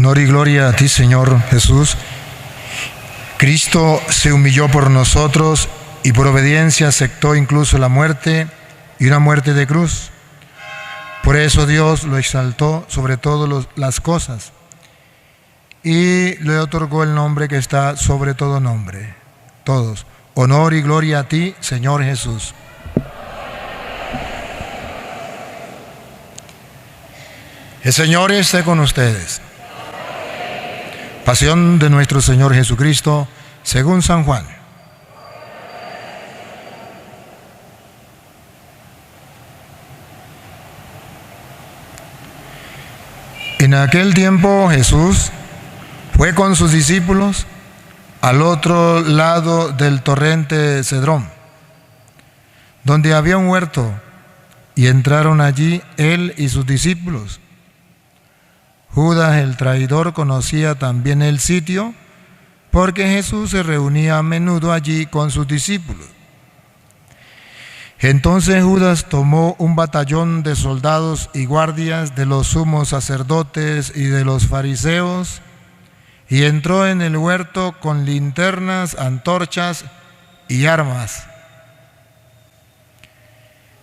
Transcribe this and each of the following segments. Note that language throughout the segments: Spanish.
Honor y gloria a ti, Señor Jesús. Cristo se humilló por nosotros y por obediencia aceptó incluso la muerte y una muerte de cruz. Por eso Dios lo exaltó sobre todas las cosas y le otorgó el nombre que está sobre todo nombre. Todos. Honor y gloria a ti, Señor Jesús. El Señor esté con ustedes. Pasión de nuestro Señor Jesucristo, según San Juan. En aquel tiempo Jesús fue con sus discípulos al otro lado del torrente Cedrón, donde había un huerto, y entraron allí él y sus discípulos. Judas el traidor conocía también el sitio, porque Jesús se reunía a menudo allí con sus discípulos. Entonces Judas tomó un batallón de soldados y guardias de los sumos sacerdotes y de los fariseos, y entró en el huerto con linternas, antorchas y armas.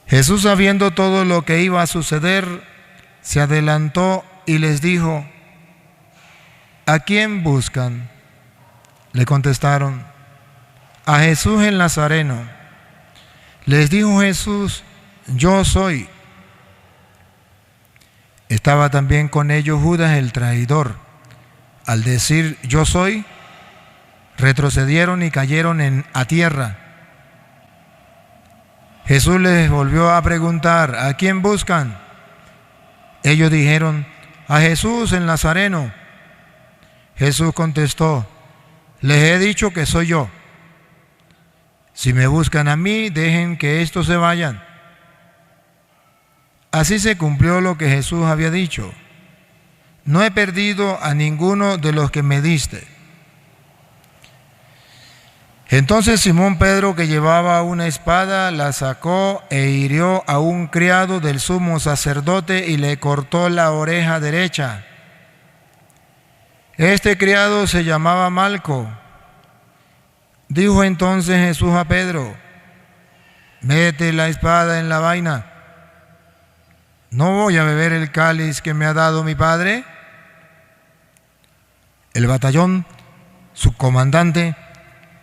Jesús, sabiendo todo lo que iba a suceder, se adelantó y les dijo: ¿a quién buscan? Le contestaron: a Jesús el Nazareno. Les dijo Jesús: yo soy. Estaba también con ellos Judas el traidor. Al decir yo soy, retrocedieron y cayeron a tierra. Jesús les volvió a preguntar: ¿a quién buscan? Ellos dijeron: a Jesús el Nazareno. Jesús contestó: les he dicho que soy yo. Si me buscan a mí, dejen que estos se vayan. Así se cumplió lo que Jesús había dicho: no he perdido a ninguno de los que me diste. Entonces Simón Pedro, que llevaba una espada, la sacó e hirió a un criado del sumo sacerdote y le cortó la oreja derecha. Este criado se llamaba Malco. Dijo entonces Jesús a Pedro: mete la espada en la vaina. ¿No voy a beber el cáliz que me ha dado mi Padre? El batallón, su comandante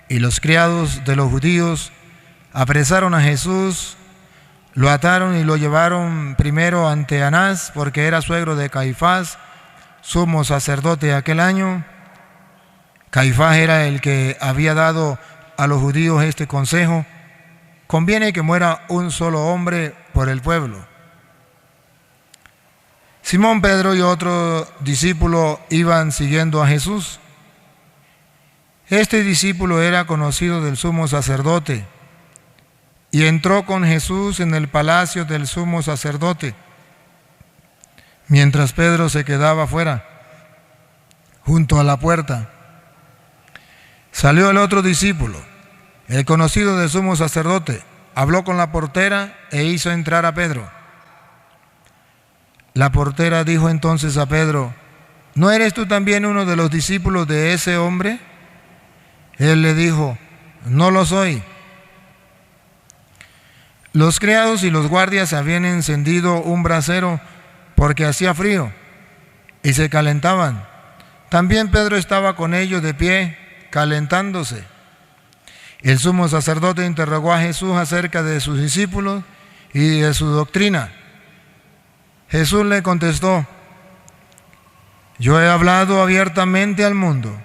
y los criados de los judíos apresaron a Jesús, lo ataron y lo llevaron primero ante Anás, porque era suegro de Caifás, sumo sacerdote aquel año. Caifás era el que había dado a los judíos este consejo: conviene que muera un solo hombre por el pueblo. Simón Pedro y otro discípulo iban siguiendo a Jesús. Este discípulo era conocido del sumo sacerdote y entró con Jesús en el palacio del sumo sacerdote, mientras Pedro se quedaba afuera, junto a la puerta. Salió el otro discípulo, el conocido del sumo sacerdote, habló con la portera e hizo entrar a Pedro. La portera dijo entonces a Pedro: ¿no eres tú también uno de los discípulos de ese hombre? Él le dijo: no lo soy. Los criados y los guardias habían encendido un brasero porque hacía frío y se calentaban. También Pedro estaba con ellos de pie, calentándose. El sumo sacerdote interrogó a Jesús acerca de sus discípulos y de su doctrina. Jesús le contestó: yo he hablado abiertamente al mundo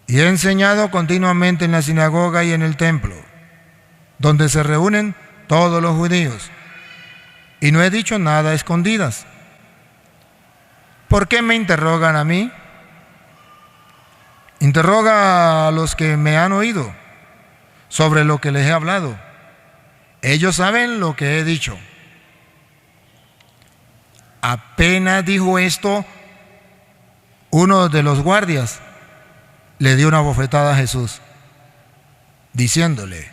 y he enseñado continuamente en la sinagoga y en el templo, donde se reúnen todos los judíos, y no he dicho nada a escondidas. ¿Por qué me interrogan a mí? Interroga a los que me han oído sobre lo que les he hablado. Ellos saben lo que he dicho. Apenas dijo esto, uno de los guardias le dio una bofetada a Jesús, diciéndole: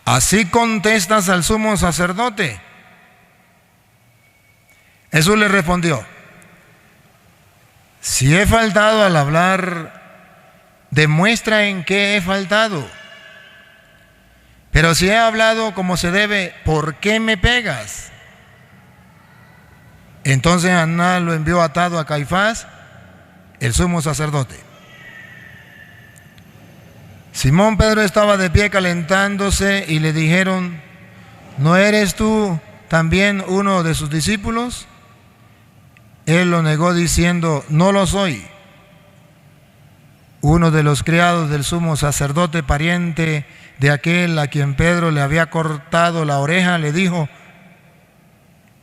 ¿así contestas al sumo sacerdote? Jesús le respondió: Si he faltado al hablar, demuestra en qué he faltado. Pero si he hablado como se debe, ¿por qué me pegas? Entonces Anás lo envió atado a Caifás, el sumo sacerdote. Simón Pedro estaba de pie calentándose y le dijeron: ¿no eres tú también uno de sus discípulos? Él lo negó diciendo: no lo soy. Uno de los criados del sumo sacerdote, pariente de aquel a quien Pedro le había cortado la oreja, le dijo: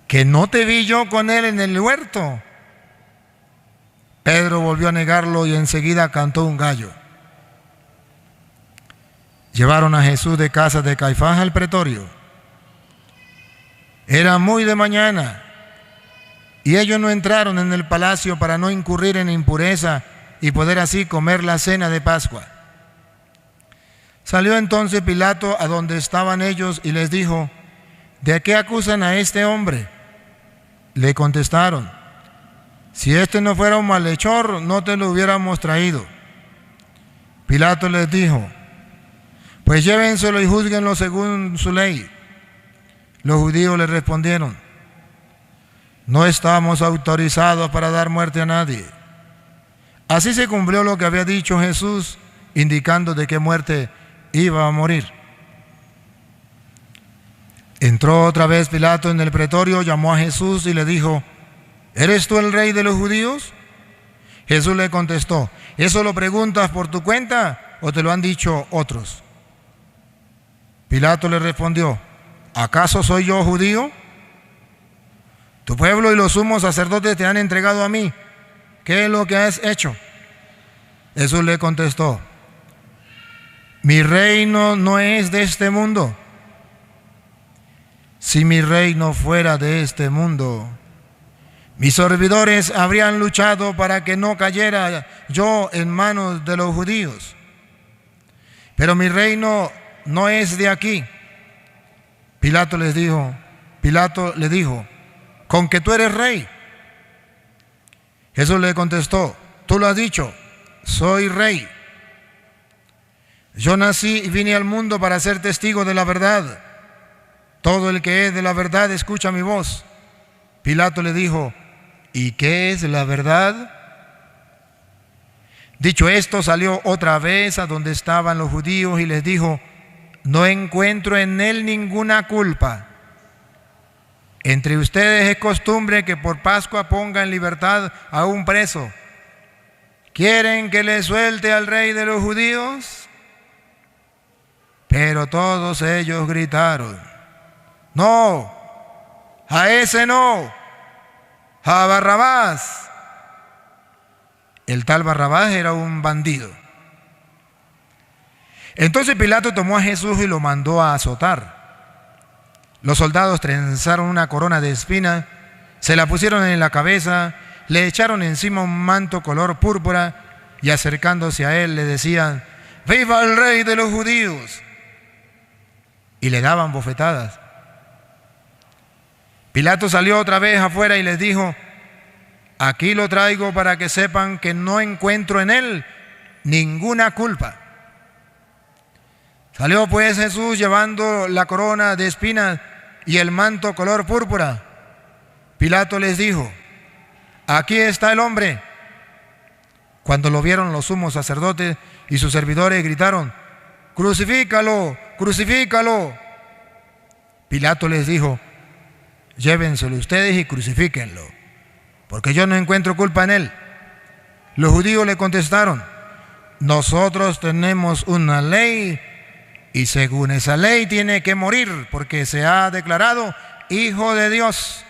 ¿que no te vi yo con él en el huerto? Pedro volvió a negarlo y enseguida cantó un gallo. Llevaron a Jesús de casa de Caifás al pretorio. Era muy de mañana y ellos no entraron en el palacio para no incurrir en impureza y poder así comer la cena de Pascua. Salió entonces Pilato a donde estaban ellos y les dijo: ¿de qué acusan a este hombre? Le contestaron: si este no fuera un malhechor, no te lo hubiéramos traído. Pilato les dijo: pues llévenselo y júzguenlo según su ley. Los judíos le respondieron: no estamos autorizados para dar muerte a nadie. Así se cumplió lo que había dicho Jesús, indicando de qué muerte iba a morir. Entró otra vez Pilato en el pretorio, llamó a Jesús y le dijo: ¿eres tú el rey de los judíos? Jesús le contestó: ¿eso lo preguntas por tu cuenta o te lo han dicho otros? Pilato le respondió: ¿acaso soy yo judío? Tu pueblo y los sumos sacerdotes te han entregado a mí. ¿Qué es lo que has hecho? Jesús le contestó: mi reino no es de este mundo. Si mi reino fuera de este mundo, mis servidores habrían luchado para que no cayera yo en manos de los judíos. Pero mi reino no es de aquí. Pilato le dijo: ¿con que tú eres rey? Jesús le contestó: tú lo has dicho, soy rey. Yo nací y vine al mundo para ser testigo de la verdad. Todo el que es de la verdad escucha mi voz. Pilato le dijo: ¿y qué es la verdad? Dicho esto, salió otra vez a donde estaban los judíos y les dijo: no encuentro en él ninguna culpa. Entre ustedes es costumbre que por Pascua ponga en libertad a un preso. ¿Quieren que le suelte al rey de los judíos? Pero todos ellos gritaron: no, a ese no, a Barrabás. El tal Barrabás era un bandido. Entonces Pilato tomó a Jesús y lo mandó a azotar. Los soldados trenzaron una corona de espinas, se la pusieron en la cabeza, le echaron encima un manto color púrpura y acercándose a él le decían: ¡viva el rey de los judíos! Y le daban bofetadas. Pilato salió otra vez afuera y les dijo: aquí lo traigo para que sepan que no encuentro en él ninguna culpa. Salió pues Jesús llevando la corona de espinas y el manto color púrpura. Pilato les dijo: aquí está el hombre. Cuando lo vieron los sumos sacerdotes y sus servidores gritaron: ¡crucifícalo, crucifícalo! Pilato les dijo: llévenselo ustedes y crucifíquenlo, porque yo no encuentro culpa en él. Los judíos le contestaron: nosotros tenemos una ley y según esa ley tiene que morir porque se ha declarado Hijo de Dios.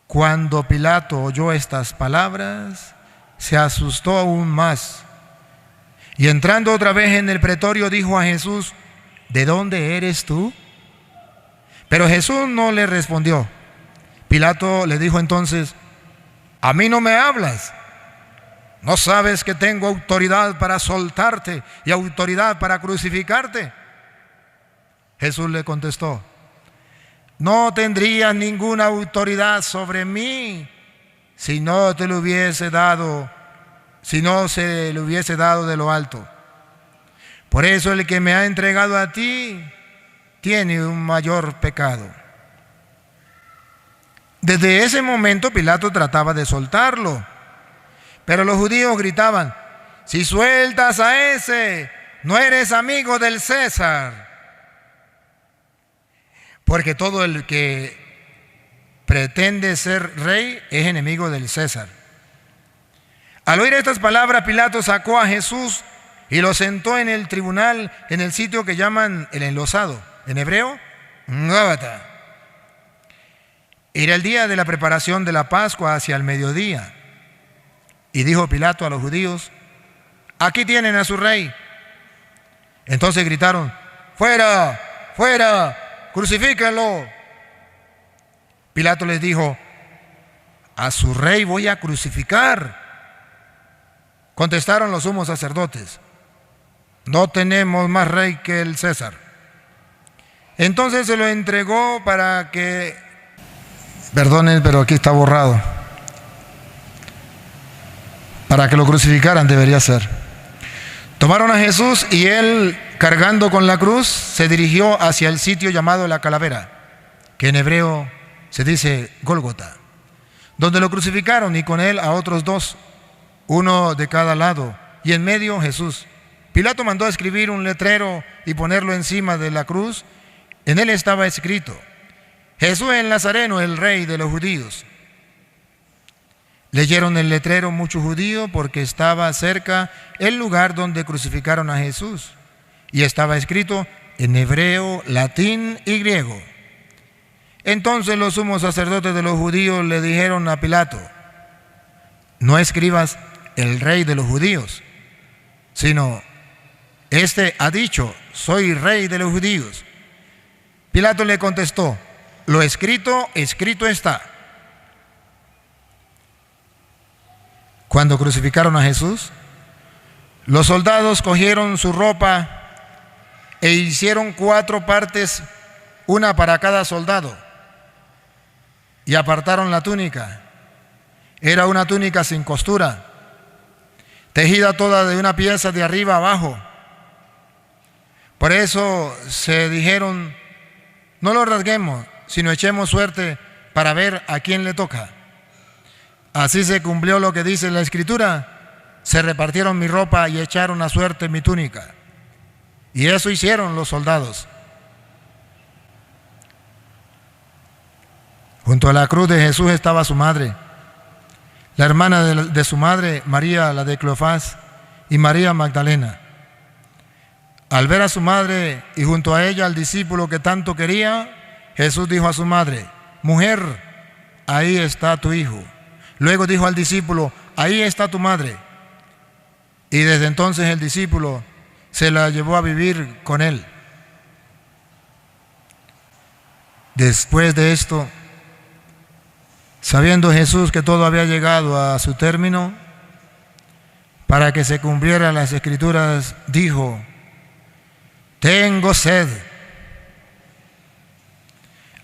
Cuando Pilato oyó estas palabras, se asustó aún más y entrando otra vez en el pretorio dijo a Jesús: ¿de dónde eres tú? Pero Jesús no le respondió. Pilato le dijo entonces: ¿a mí no me hablas? ¿No sabes que tengo autoridad para soltarte y autoridad para crucificarte? Jesús le contestó: no tendrías ninguna autoridad sobre mí si no se le hubiese dado de lo alto. Por eso el que me ha entregado a ti tiene un mayor pecado. Desde ese momento Pilato trataba de soltarlo, pero los judíos gritaban: si sueltas a ese, no eres amigo del César. Porque todo el que pretende ser rey es enemigo del César. Al oír estas palabras, Pilato sacó a Jesús y lo sentó en el tribunal, en el sitio que llaman el enlosado, en hebreo, Gábata. Era el día de la preparación de la Pascua, hacia el mediodía. Y dijo Pilato a los judíos: aquí tienen a su rey. Entonces gritaron: fuera, fuera, crucifíquenlo. Pilato les dijo: a su rey voy a crucificar. Contestaron los sumos sacerdotes: no tenemos más rey que el César. Entonces se lo entregó para que... Perdonen, pero aquí está borrado. Para que lo crucificaran debería ser. Tomaron a Jesús y él, cargando con la cruz, se dirigió hacia el sitio llamado la Calavera, que en hebreo se dice Gólgota, donde lo crucificaron, y con él a otros dos, uno de cada lado, y en medio Jesús. Pilato mandó a escribir un letrero y ponerlo encima de la cruz. En él estaba escrito: Jesús el Nazareno, el rey de los judíos. Leyeron el letrero muchos judíos, porque estaba cerca el lugar donde crucificaron a Jesús, y estaba escrito en hebreo, latín y griego. Entonces los sumos sacerdotes de los judíos le dijeron a Pilato: no escribas el rey de los judíos, sino este ha dicho: soy rey de los judíos. Pilato le contestó: lo escrito, escrito está. Cuando crucificaron a Jesús, los soldados cogieron su ropa e hicieron 4 partes, una para cada soldado, y apartaron la túnica. Era una túnica sin costura, tejida toda de una pieza de arriba abajo. Por eso se dijeron: no lo rasguemos, sino echemos suerte para ver a quién le toca. Así se cumplió lo que dice la Escritura: se repartieron mi ropa y echaron a suerte mi túnica. Y eso hicieron los soldados. Junto a la cruz de Jesús estaba su madre, la hermana de su madre, María la de Cleofás, y María Magdalena. Al ver a su madre y junto a ella al discípulo que tanto quería, Jesús dijo a su madre: mujer, ahí está tu hijo. Luego dijo al discípulo: ahí está tu madre. Y desde entonces el discípulo se la llevó a vivir con él. Después de esto, sabiendo Jesús que todo había llegado a su término, para que se cumplieran las Escrituras, dijo: tengo sed.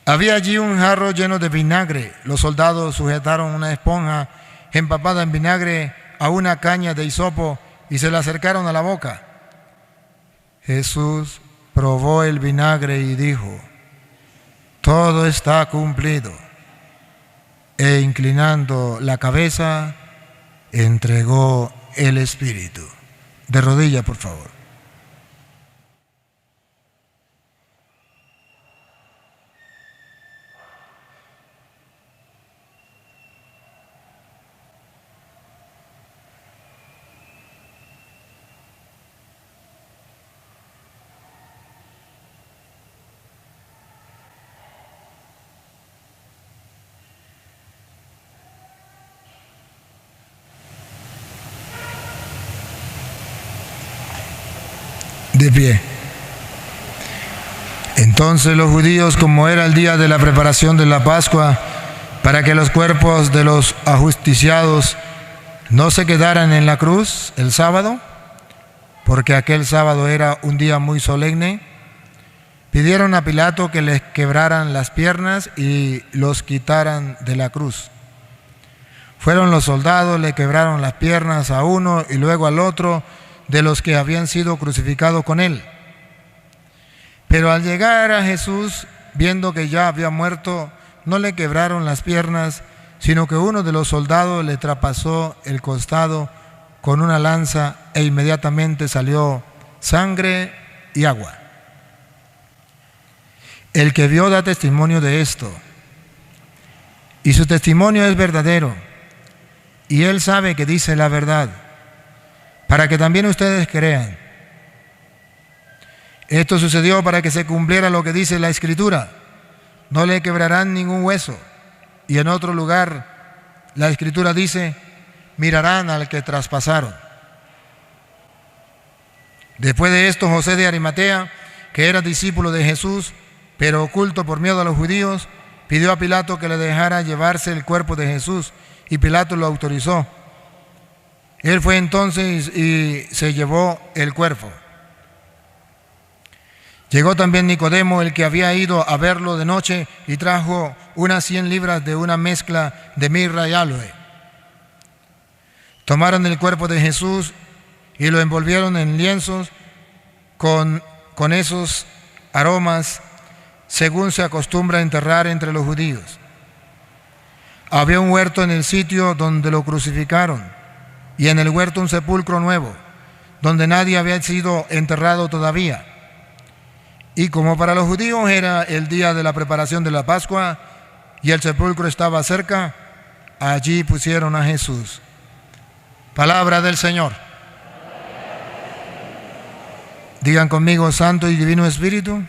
Había allí un jarro lleno de vinagre. Los soldados sujetaron una esponja empapada en vinagre a una caña de hisopo y se la acercaron a la boca. Jesús probó el vinagre y dijo: todo está cumplido. E inclinando la cabeza, entregó el Espíritu. De rodillas, por favor. De pie. Entonces los judíos, como era el día de la preparación de la Pascua, para que los cuerpos de los ajusticiados no se quedaran en la cruz el sábado, porque aquel sábado era un día muy solemne, pidieron a Pilato que les quebraran las piernas y los quitaran de la cruz. Fueron los soldados, le quebraron las piernas a uno y luego al otro de los que habían sido crucificados con él. Pero al llegar a Jesús, viendo que ya había muerto, no le quebraron las piernas, sino que uno de los soldados le traspasó el costado con una lanza e inmediatamente salió sangre y agua. El que vio da testimonio de esto, y su testimonio es verdadero, y él sabe que dice la verdad, para que también ustedes crean. Esto sucedió para que se cumpliera lo que dice la Escritura: no le quebrarán ningún hueso. Y en otro lugar la Escritura dice: mirarán al que traspasaron. Después de esto, José de Arimatea, que era discípulo de Jesús, pero oculto por miedo a los judíos, pidió a Pilato que le dejara llevarse el cuerpo de Jesús, y Pilato lo autorizó. Él fue entonces y se llevó el cuerpo. Llegó también Nicodemo, el que había ido a verlo de noche, y trajo unas 100 libras de una mezcla de mirra y aloe. Tomaron el cuerpo de Jesús y lo envolvieron en lienzos con esos aromas, según se acostumbra a enterrar entre los judíos. Había un huerto en el sitio donde lo crucificaron, y en el huerto un sepulcro nuevo, donde nadie había sido enterrado todavía. Y como para los judíos era el día de la preparación de la Pascua y el sepulcro estaba cerca, allí pusieron a Jesús. Palabra del Señor. Digan conmigo: Santo y Divino Espíritu,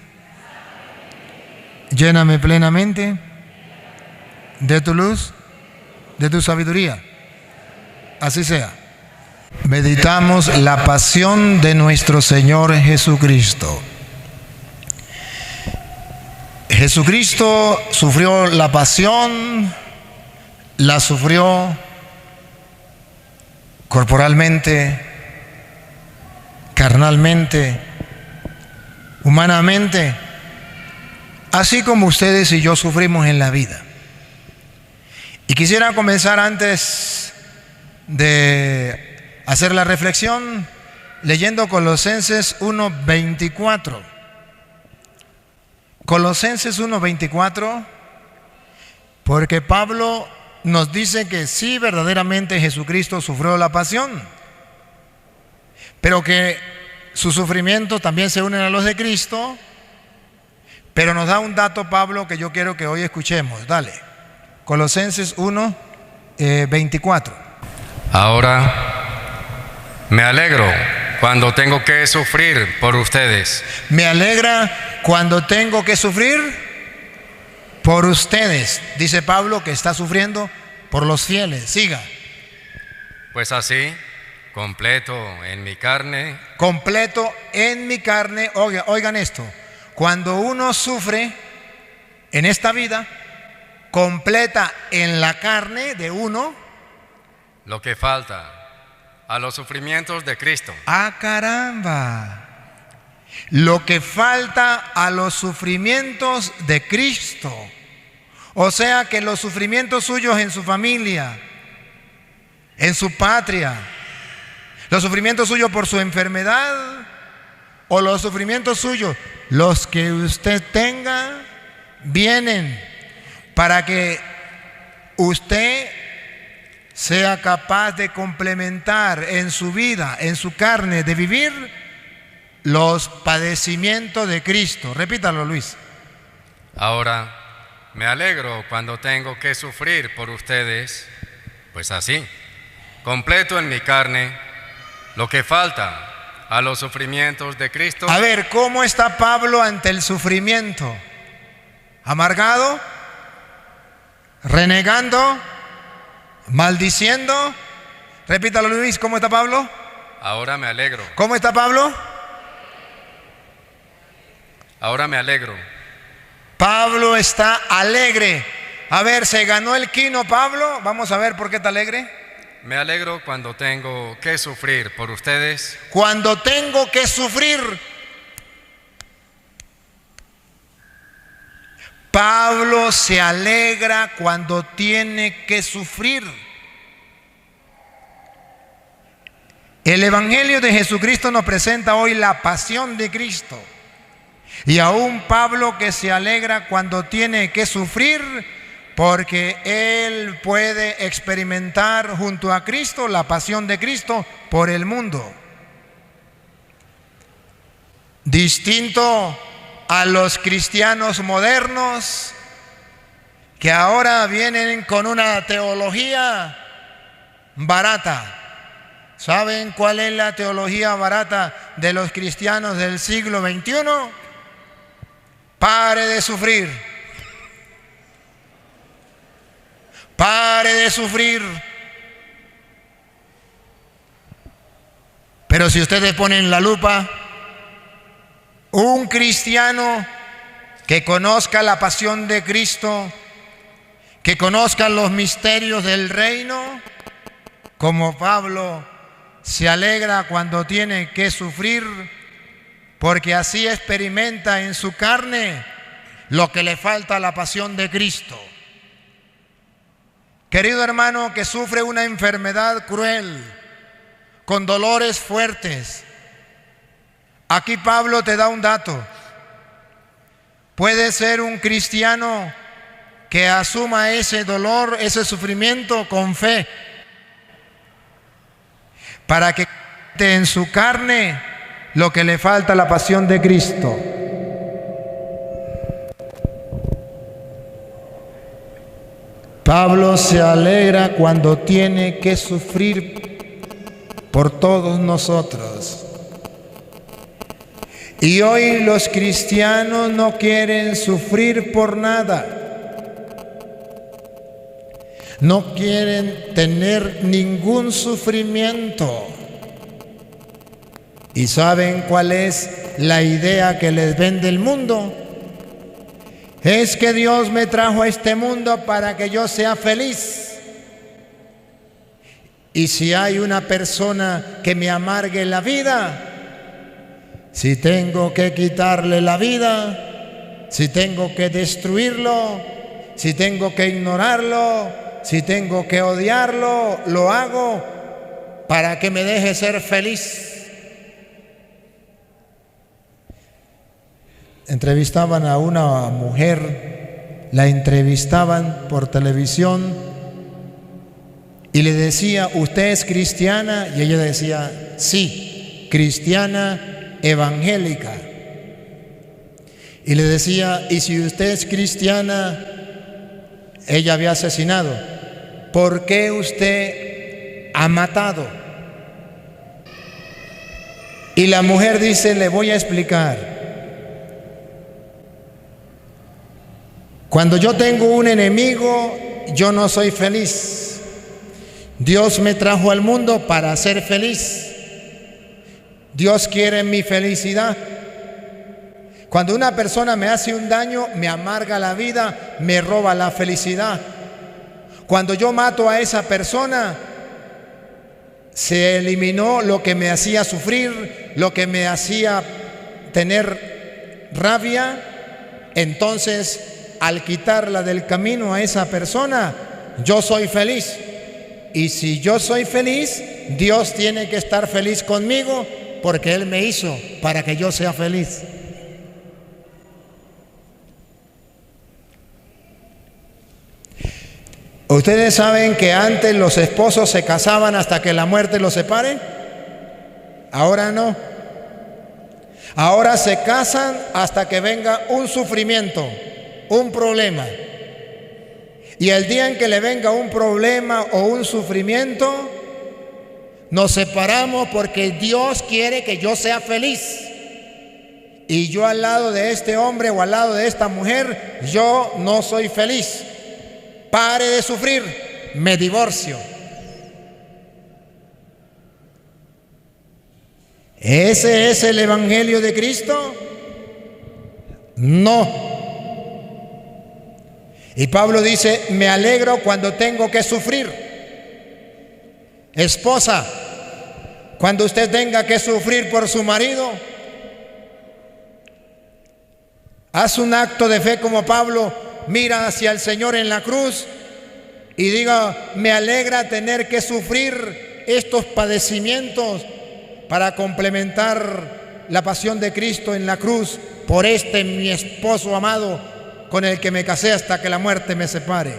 lléname plenamente de tu luz, de tu sabiduría. Así sea. Meditamos la pasión de nuestro Señor Jesucristo. Jesucristo sufrió la pasión, la sufrió corporalmente, carnalmente, humanamente, así como ustedes y yo sufrimos en la vida. Y quisiera comenzar, antes de hacer la reflexión, leyendo Colosenses 1:24. Colosenses 1:24, porque Pablo nos dice que sí, verdaderamente Jesucristo sufrió la pasión, pero que sus sufrimientos también se unen a los de Cristo. Pero nos da un dato Pablo que yo quiero que hoy escuchemos. Dale. Colosenses 1:24. Ahora me alegro cuando tengo que sufrir por ustedes. Me alegra cuando tengo que sufrir por ustedes. Dice Pablo que está sufriendo por los fieles. Siga. Pues así, completo en mi carne. Completo en mi carne. Oigan esto. Cuando uno sufre en esta vida, completa en la carne de uno lo que falta a los sufrimientos de Cristo. ¡Ah, caramba! Lo que falta a los sufrimientos de Cristo. O sea que los sufrimientos suyos en su familia, en su patria, los sufrimientos suyos por su enfermedad, o los sufrimientos suyos, los que usted tenga, vienen para que usted sea capaz de complementar en su vida, en su carne, de vivir los padecimientos de Cristo. Repítalo, Luis. Ahora me alegro cuando tengo que sufrir por ustedes, pues así, completo en mi carne lo que falta a los sufrimientos de Cristo. A ver, ¿cómo está Pablo ante el sufrimiento? ¿Amargado? ¿Renegando? ¿Maldiciendo? Repítalo, Luis, ¿cómo está Pablo? Ahora me alegro. ¿Cómo está Pablo? Ahora me alegro. Pablo está alegre. A ver, ¿se ganó el quino Pablo? Vamos a ver por qué está alegre. Me alegro cuando tengo que sufrir por ustedes. Cuando tengo que sufrir. Pablo se alegra cuando tiene que sufrir. El Evangelio de Jesucristo nos presenta hoy la pasión de Cristo. Y aún Pablo, que se alegra cuando tiene que sufrir, porque él puede experimentar junto a Cristo la pasión de Cristo por el mundo. Distinto a los cristianos modernos que ahora vienen con una teología barata. ¿Saben cuál es la teología barata de los cristianos del siglo XXI? Pare de sufrir. Pare de sufrir. Pero si ustedes ponen la lupa, un cristiano que conozca la pasión de Cristo, que conozca los misterios del reino, como Pablo, se alegra cuando tiene que sufrir, porque así experimenta en su carne lo que le falta a la pasión de Cristo. Querido hermano que sufre una enfermedad cruel, con dolores fuertes, aquí Pablo te da un dato. Puede ser un cristiano que asuma ese dolor, ese sufrimiento con fe, para que en su carne lo que le falta a la pasión de Cristo. Pablo se alegra cuando tiene que sufrir por todos nosotros. Y hoy los cristianos no quieren sufrir por nada. No quieren tener ningún sufrimiento. ¿Y saben cuál es la idea que les vende el mundo? Es que Dios me trajo a este mundo para que yo sea feliz. Y si hay una persona que me amargue la vida, si tengo que quitarle la vida, si tengo que destruirlo, si tengo que ignorarlo, si tengo que odiarlo, lo hago para que me deje ser feliz. Entrevistaban a una mujer, la entrevistaban por televisión y le decía, ¿usted es cristiana? Y ella decía, sí, cristiana evangélica. Y le decía, ¿y si usted es cristiana? Ella había asesinado. ¿Por qué usted ha matado? Y la mujer dice, le voy a explicar. Cuando yo tengo un enemigo, yo no soy feliz. Dios me trajo al mundo para ser feliz. Dios quiere mi felicidad. Cuando una persona me hace un daño, me amarga la vida, me roba la felicidad. Cuando yo mato a esa persona, se eliminó lo que me hacía sufrir, lo que me hacía tener rabia. Entonces, al quitarla del camino a esa persona, yo soy feliz. Y si yo soy feliz, Dios tiene que estar feliz conmigo, porque Él me hizo para que yo sea feliz. ¿Ustedes saben que antes los esposos se casaban hasta que la muerte los separe? Ahora no. Ahora se casan hasta que venga un sufrimiento, un problema. Y el día en que le venga un problema o un sufrimiento, nos separamos porque Dios quiere que yo sea feliz. Y yo al lado de este hombre o al lado de esta mujer, yo no soy feliz. Pare de sufrir, me divorcio. ¿Ese es el Evangelio de Cristo? No. Y Pablo dice, me alegro cuando tengo que sufrir. Esposa, cuando usted tenga que sufrir por su marido, haz un acto de fe como Pablo, mira hacia el Señor en la cruz y diga, me alegra tener que sufrir estos padecimientos para complementar la pasión de Cristo en la cruz por mi esposo amado, con el que me casé hasta que la muerte me separe.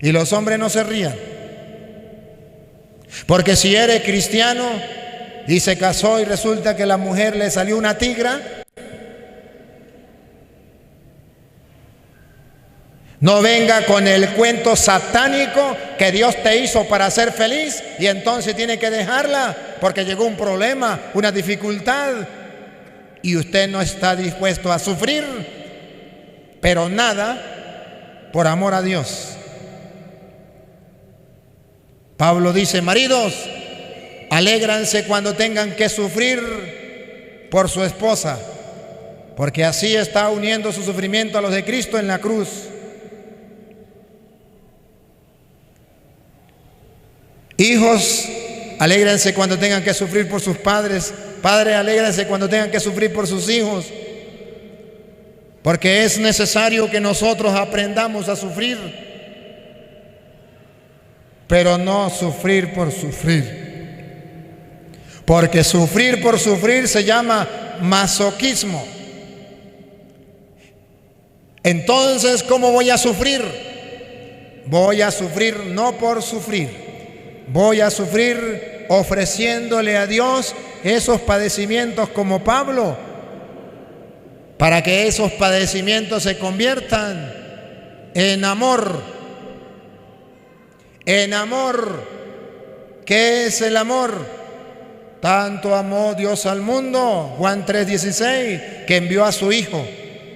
Y los hombres no se rían, porque si eres cristiano y se casó y resulta que la mujer le salió una tigra, no venga con el cuento satánico que Dios te hizo para ser feliz y entonces tiene que dejarla porque llegó un problema, una dificultad, y usted no está dispuesto a sufrir, pero nada, por amor a Dios. Pablo dice: maridos, alégranse cuando tengan que sufrir por su esposa, porque así está uniendo su sufrimiento a los de Cristo en la cruz. Hijos, alégrense cuando tengan que sufrir por sus padres. Padres, alégrense cuando tengan que sufrir por sus hijos, porque es necesario que nosotros aprendamos a sufrir, pero no sufrir por sufrir, porque sufrir por sufrir se llama masoquismo. Entonces, ¿cómo voy a sufrir? Voy a sufrir no por sufrir, voy a sufrir ofreciéndole a Dios esos padecimientos como Pablo, para que esos padecimientos se conviertan en amor. En amor. ¿Qué es el amor? Tanto amó Dios al mundo, Juan 3:16, que envió a su Hijo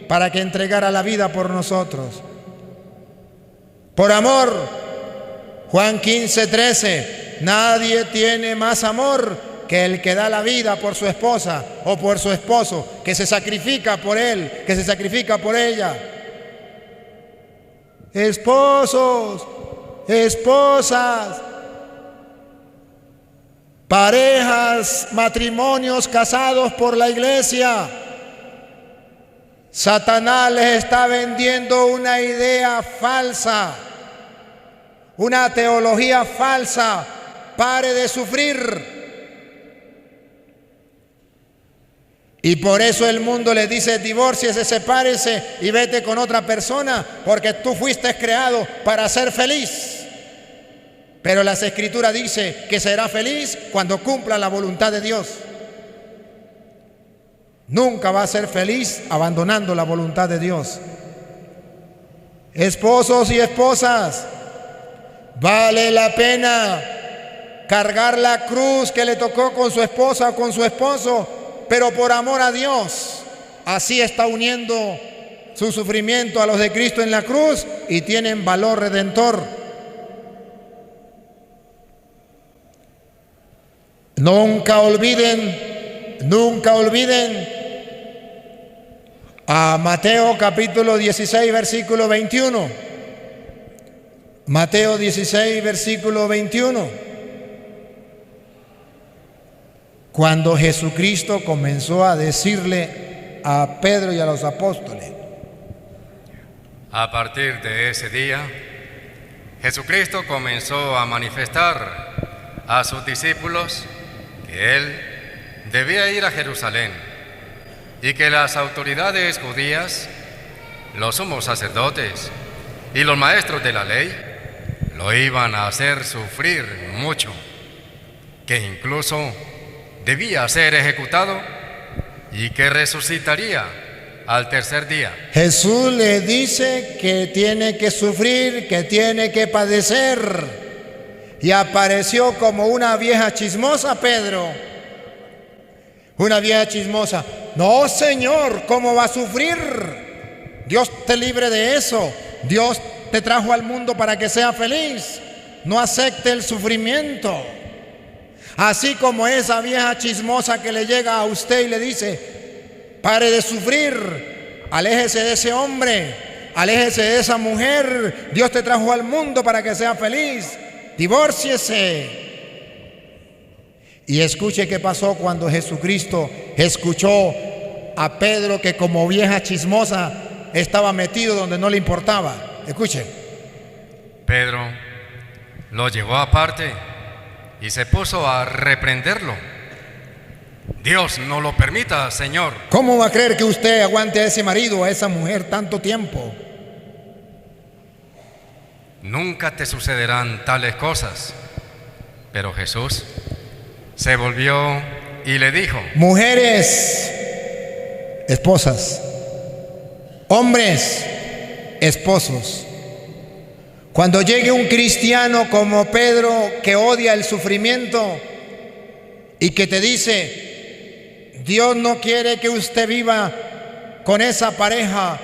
para que entregara la vida por nosotros. Por amor, Juan 15:13, nadie tiene más amor que el que da la vida por su esposa o por su esposo, que se sacrifica por él, que se sacrifica por ella. Esposos, esposas, parejas, matrimonios casados por la iglesia, Satanás les está vendiendo una idea falsa, una teología falsa. Pare de sufrir. Y por eso el mundo le dice: divórciese, sepárese y vete con otra persona, porque tú fuiste creado para ser feliz. Pero las Escrituras dicen que será feliz cuando cumpla la voluntad de Dios. Nunca va a ser feliz abandonando la voluntad de Dios. Esposos y esposas, vale la pena cargar la cruz que le tocó con su esposa o con su esposo, pero por amor a Dios. Así está uniendo su sufrimiento a los de Cristo en la cruz y tienen valor redentor. Nunca olviden a Mateo capítulo 16, versículo 21. Mateo 16, versículo 21. Cuando Jesucristo comenzó a decirle a Pedro y a los apóstoles: a partir de ese día, Jesucristo comenzó a manifestar a sus discípulos que Él debía ir a Jerusalén y que las autoridades judías, los sumos sacerdotes y los maestros de la ley lo iban a hacer sufrir mucho, que incluso debía ser ejecutado y que resucitaría al tercer día. Jesús le dice que tiene que sufrir, que tiene que padecer. Y apareció como una vieja chismosa, Pedro. Una vieja chismosa. No, Señor, ¿cómo va a sufrir? Dios te libre de eso. Dios te trajo al mundo para que sea feliz. No acepte el sufrimiento. Así como esa vieja chismosa que le llega a usted y le dice: pare de sufrir, aléjese de ese hombre, aléjese de esa mujer. Dios te trajo al mundo para que sea feliz. Divórciese. Y escuche qué pasó cuando Jesucristo escuchó a Pedro, que como vieja chismosa estaba metido donde no le importaba. Escuche. Pedro lo llevó aparte y se puso a reprenderlo. Dios no lo permita, Señor. ¿Cómo va a creer que usted aguante a ese marido, a esa mujer tanto tiempo? Nunca te sucederán tales cosas. Pero Jesús se volvió y le dijo: mujeres, esposas; hombres, esposos. Cuando llegue un cristiano como Pedro, que odia el sufrimiento y que te dice: Dios no quiere que usted viva con esa pareja,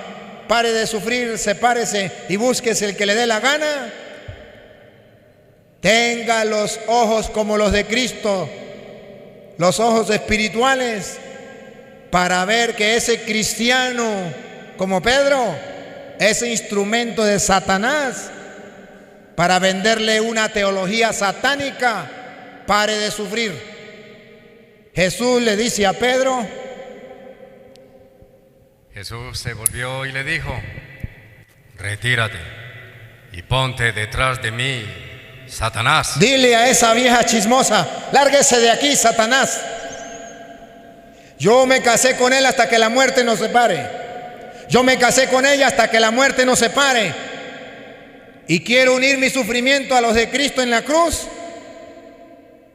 pare de sufrir, sepárese y búsquese el que le dé la gana, tenga los ojos como los de Cristo, los ojos espirituales, para ver que ese cristiano como Pedro, ese instrumento de Satanás para venderle una teología satánica, pare de sufrir. Jesús le dice a Pedro. Jesús se volvió y le dijo: retírate y ponte detrás de mí, Satanás. Dile a esa vieja chismosa: lárguese de aquí, Satanás. Yo me casé con él hasta que la muerte nos separe. Yo me casé con ella hasta que la muerte nos separe. Y quiero unir mi sufrimiento a los de Cristo en la cruz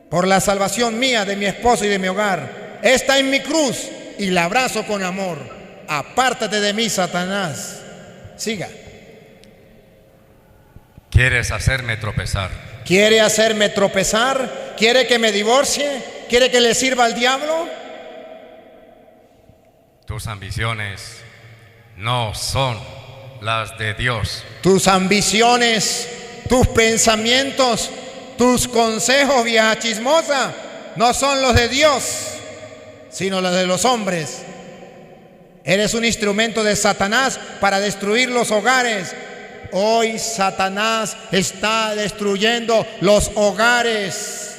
por la salvación mía, de mi esposo y de mi hogar. Esta es mi cruz y la abrazo con amor. Apártate de mí, Satanás. Siga. ¿Quieres hacerme tropezar? ¿Quiere hacerme tropezar? ¿Quiere que me divorcie? ¿Quiere que le sirva al diablo? Tus ambiciones no son las de Dios. Tus ambiciones, tus pensamientos, tus consejos, vieja chismosa, no son los de Dios, sino los de los hombres. Eres un instrumento de Satanás para destruir los hogares. Hoy Satanás está destruyendo los hogares,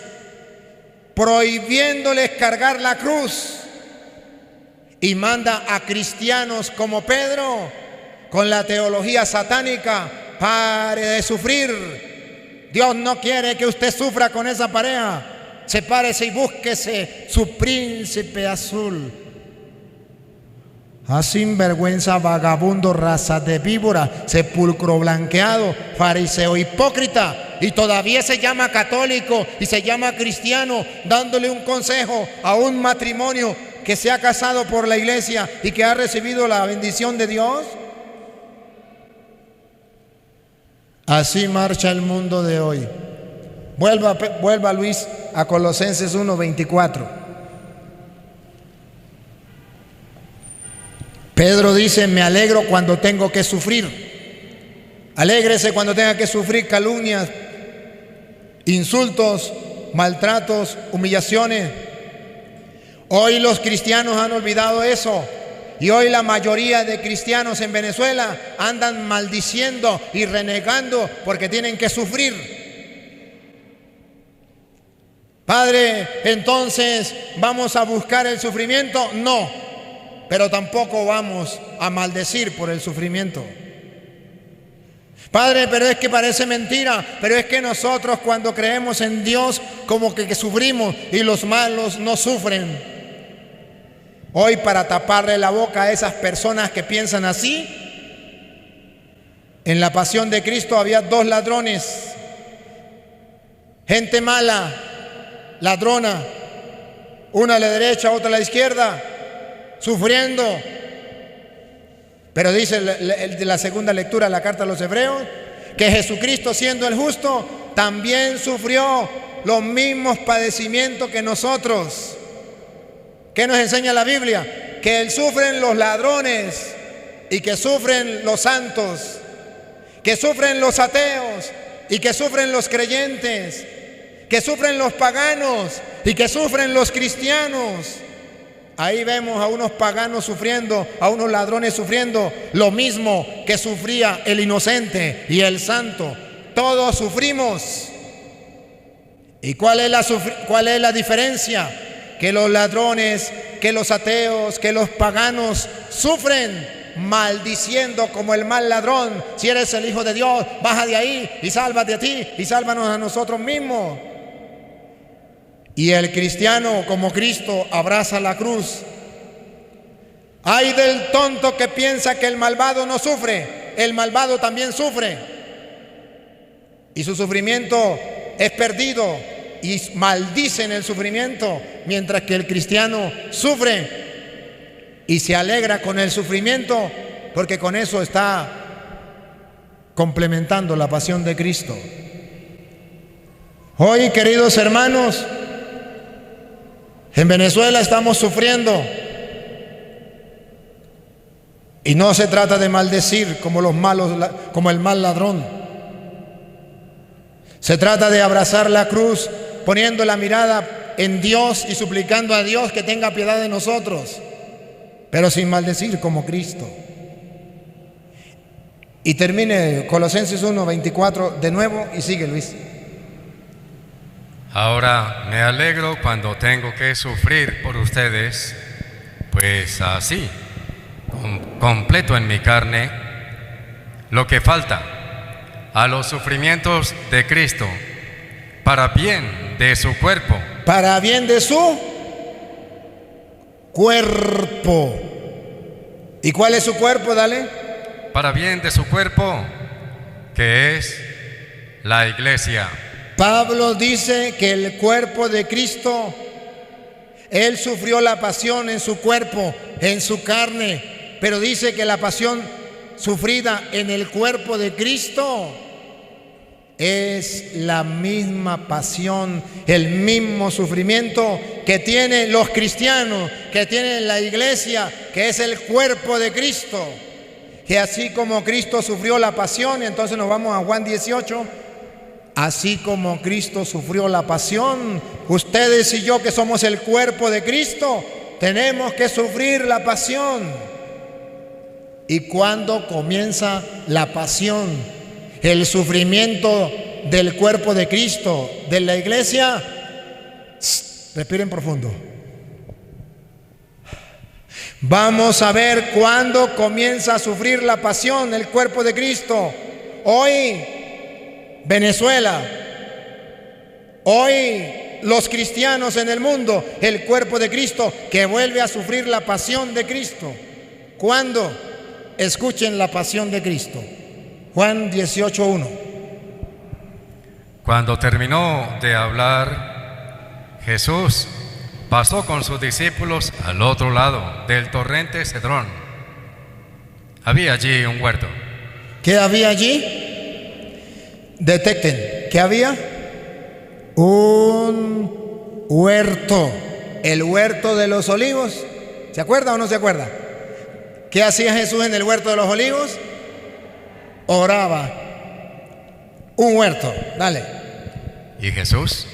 prohibiéndoles cargar la cruz, y manda a cristianos como Pedro con la teología satánica: pare de sufrir. Dios no quiere que usted sufra con esa pareja. Sepárese y búsquese su príncipe azul. Ah, sinvergüenza, vagabundo, raza de víbora, sepulcro blanqueado, fariseo hipócrita, y todavía se llama católico y se llama cristiano, dándole un consejo a un matrimonio que se ha casado por la iglesia y que ha recibido la bendición de Dios. Así marcha el mundo de hoy. Vuelva Luis a Colosenses 1:24. Pedro dice: me alegro cuando tengo que sufrir. Alégrese cuando tenga que sufrir calumnias, insultos, maltratos, humillaciones. Hoy los cristianos han olvidado eso. Y hoy la mayoría de cristianos en Venezuela andan maldiciendo y renegando porque tienen que sufrir. Padre, entonces, ¿vamos a buscar el sufrimiento? No, pero tampoco vamos a maldecir por el sufrimiento. Padre, pero es que parece mentira, pero es que nosotros cuando creemos en Dios como que sufrimos y los malos no sufren. Hoy, para taparle la boca a esas personas que piensan así, en la pasión de Cristo había dos ladrones, gente mala, ladrona, una a la derecha, otra a la izquierda, sufriendo. Pero dice la segunda lectura de la carta a los Hebreos que Jesucristo, siendo el justo, también sufrió los mismos padecimientos que nosotros. ¿Qué nos enseña la Biblia? Que sufren los ladrones y que sufren los santos, que sufren los ateos y que sufren los creyentes, que sufren los paganos y que sufren los cristianos. Ahí vemos a unos paganos sufriendo, a unos ladrones sufriendo lo mismo que sufría el inocente y el santo. Todos sufrimos. ¿Y cuál es la diferencia? Que los ladrones, que los ateos, que los paganos sufren maldiciendo como el mal ladrón: si eres el Hijo de Dios, baja de ahí y sálvate a ti y sálvanos a nosotros mismos. y el cristiano como Cristo abraza la cruz. Ay del tonto que piensa que el malvado no sufre, el malvado también sufre. Y su sufrimiento es perdido y maldice en el sufrimiento, mientras que el cristiano sufre y se alegra con el sufrimiento, porque con eso está complementando la pasión de Cristo. Hoy, queridos hermanos, en Venezuela estamos sufriendo. Y no se trata de maldecir como los malos, como el mal ladrón. Se trata de abrazar la cruz, poniendo la mirada en Dios y suplicando a Dios que tenga piedad de nosotros, pero sin maldecir como Cristo. Y termine Colosenses 1:24 de nuevo y sigue, Luis. Ahora me alegro cuando tengo que sufrir por ustedes, pues así completo en mi carne lo que falta a los sufrimientos de Cristo, para bien de su cuerpo. Para bien de su cuerpo. ¿Y cuál es su cuerpo? Dale. Para bien de su cuerpo, que es la iglesia. Pablo dice que el cuerpo de Cristo, Él sufrió la pasión en su cuerpo, en su carne. Pero dice que la pasión sufrida en el cuerpo de Cristo es la misma pasión, el mismo sufrimiento que tienen los cristianos, que tiene la iglesia, que es el cuerpo de Cristo. Que así como Cristo sufrió la pasión, y entonces nos vamos a Juan 18, así como Cristo sufrió la pasión, ustedes y yo que somos el cuerpo de Cristo, tenemos que sufrir la pasión. ¿Y cuándo comienza la pasión, el sufrimiento del cuerpo de Cristo, de la iglesia? Respiren profundo. Vamos a ver cuándo comienza a sufrir la pasión el cuerpo de Cristo. Hoy, Venezuela. Hoy, los cristianos en el mundo, el cuerpo de Cristo que vuelve a sufrir la pasión de Cristo. ¿Cuándo? Escuchen la pasión de Cristo. Juan 18:1. Cuando terminó de hablar, Jesús pasó con sus discípulos al otro lado del torrente Cedrón. Había allí un huerto. ¿Qué había allí? Detecten. ¿Qué había? Un huerto. El huerto de los olivos. ¿Se acuerda o no se acuerda? ¿Qué hacía Jesús en el huerto de los olivos? Oraba. Un huerto, dale. Y Jesús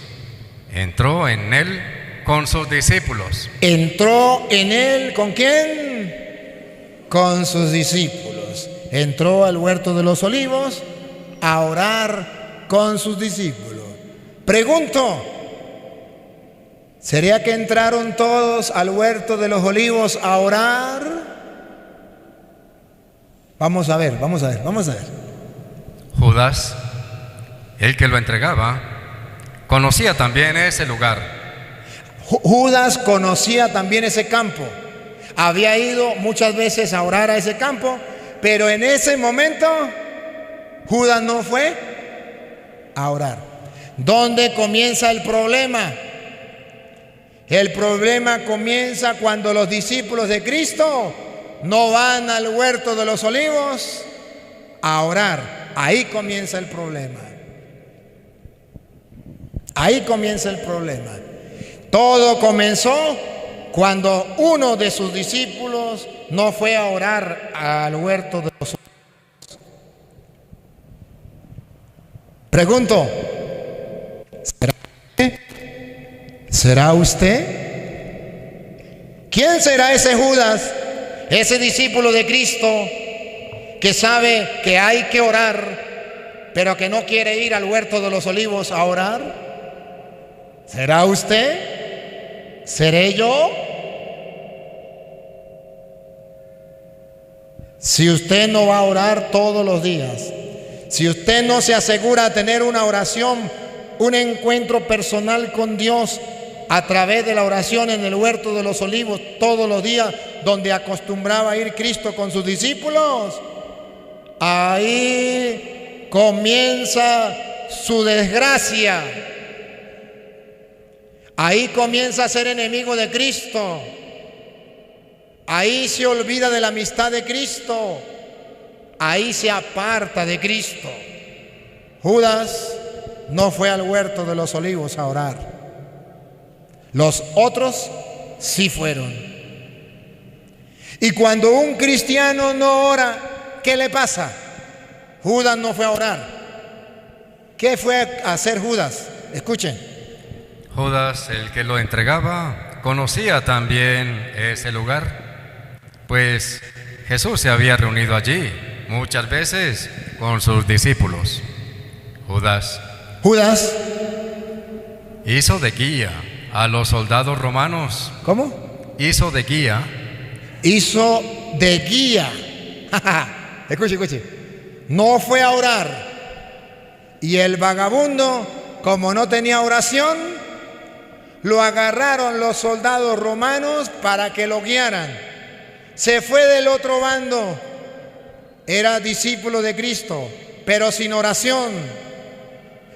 entró en él con sus discípulos. ¿Entró en él con quién? Con sus discípulos. Entró al huerto de los olivos a orar con sus discípulos. Pregunto, ¿sería que entraron todos al huerto de los olivos a orar? Vamos a ver. Judas, el que lo entregaba, conocía también ese lugar. Judas conocía también ese campo. Había ido muchas veces a orar a ese campo, pero en ese momento Judas no fue a orar. ¿Dónde comienza el problema? El problema comienza cuando los discípulos de Cristo no van al huerto de los olivos a orar. Ahí comienza el problema. Ahí comienza el problema. Todo comenzó cuando uno de sus discípulos no fue a orar al huerto de los olivos. Pregunto, ¿será usted? ¿Quién será ese Judas? Ese discípulo de Cristo que sabe que hay que orar, pero que no quiere ir al huerto de los olivos a orar. ¿Será usted? ¿Seré yo? Si usted no va a orar todos los días, si usted no se asegura de tener una oración, un encuentro personal con Dios a través de la oración en el huerto de los olivos todos los días, donde acostumbraba ir Cristo con sus discípulos, ahí comienza su desgracia. Ahí comienza a ser enemigo de Cristo. Ahí se olvida de la amistad de Cristo. Ahí se aparta de Cristo. Judas no fue al huerto de los olivos a orar. Los otros sí fueron. Y cuando un cristiano no ora, ¿qué le pasa? Judas no fue a orar. ¿Qué fue a hacer Judas? Escuchen. Judas, el que lo entregaba, conocía también ese lugar, pues Jesús se había reunido allí muchas veces con sus discípulos. Judas hizo de guía a los soldados romanos. ¿Cómo? Hizo de guía. Hizo de guía. Escuche. No fue a orar. Y el vagabundo, como no tenía oración, lo agarraron los soldados romanos para que lo guiaran. Se fue del otro bando. Era discípulo de Cristo, pero sin oración.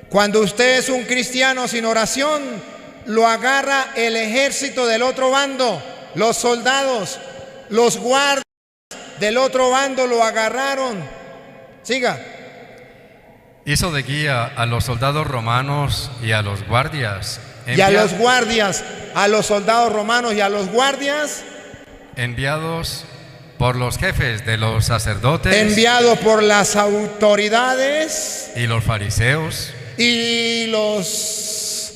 Cuando usted es un cristiano sin oración, lo agarra el ejército del otro bando. Los soldados, los guardias del otro bando lo agarraron. Siga. Hizo de guía a los soldados romanos y a los guardias. Y a los guardias, a los soldados romanos y a los guardias. Enviados por los jefes de los sacerdotes. Enviados por las autoridades. Y los fariseos. Y los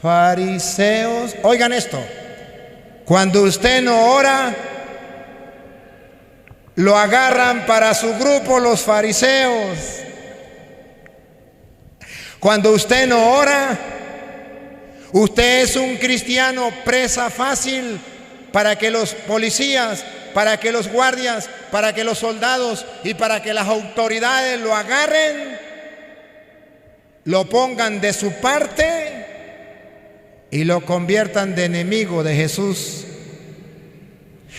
fariseos. Oigan esto. Cuando usted no ora, lo agarran para su grupo los fariseos. Cuando usted no ora, usted es un cristiano presa fácil para que los policías, para que los guardias, para que los soldados y para que las autoridades lo agarren, lo pongan de su parte y lo conviertan de enemigo de Jesús.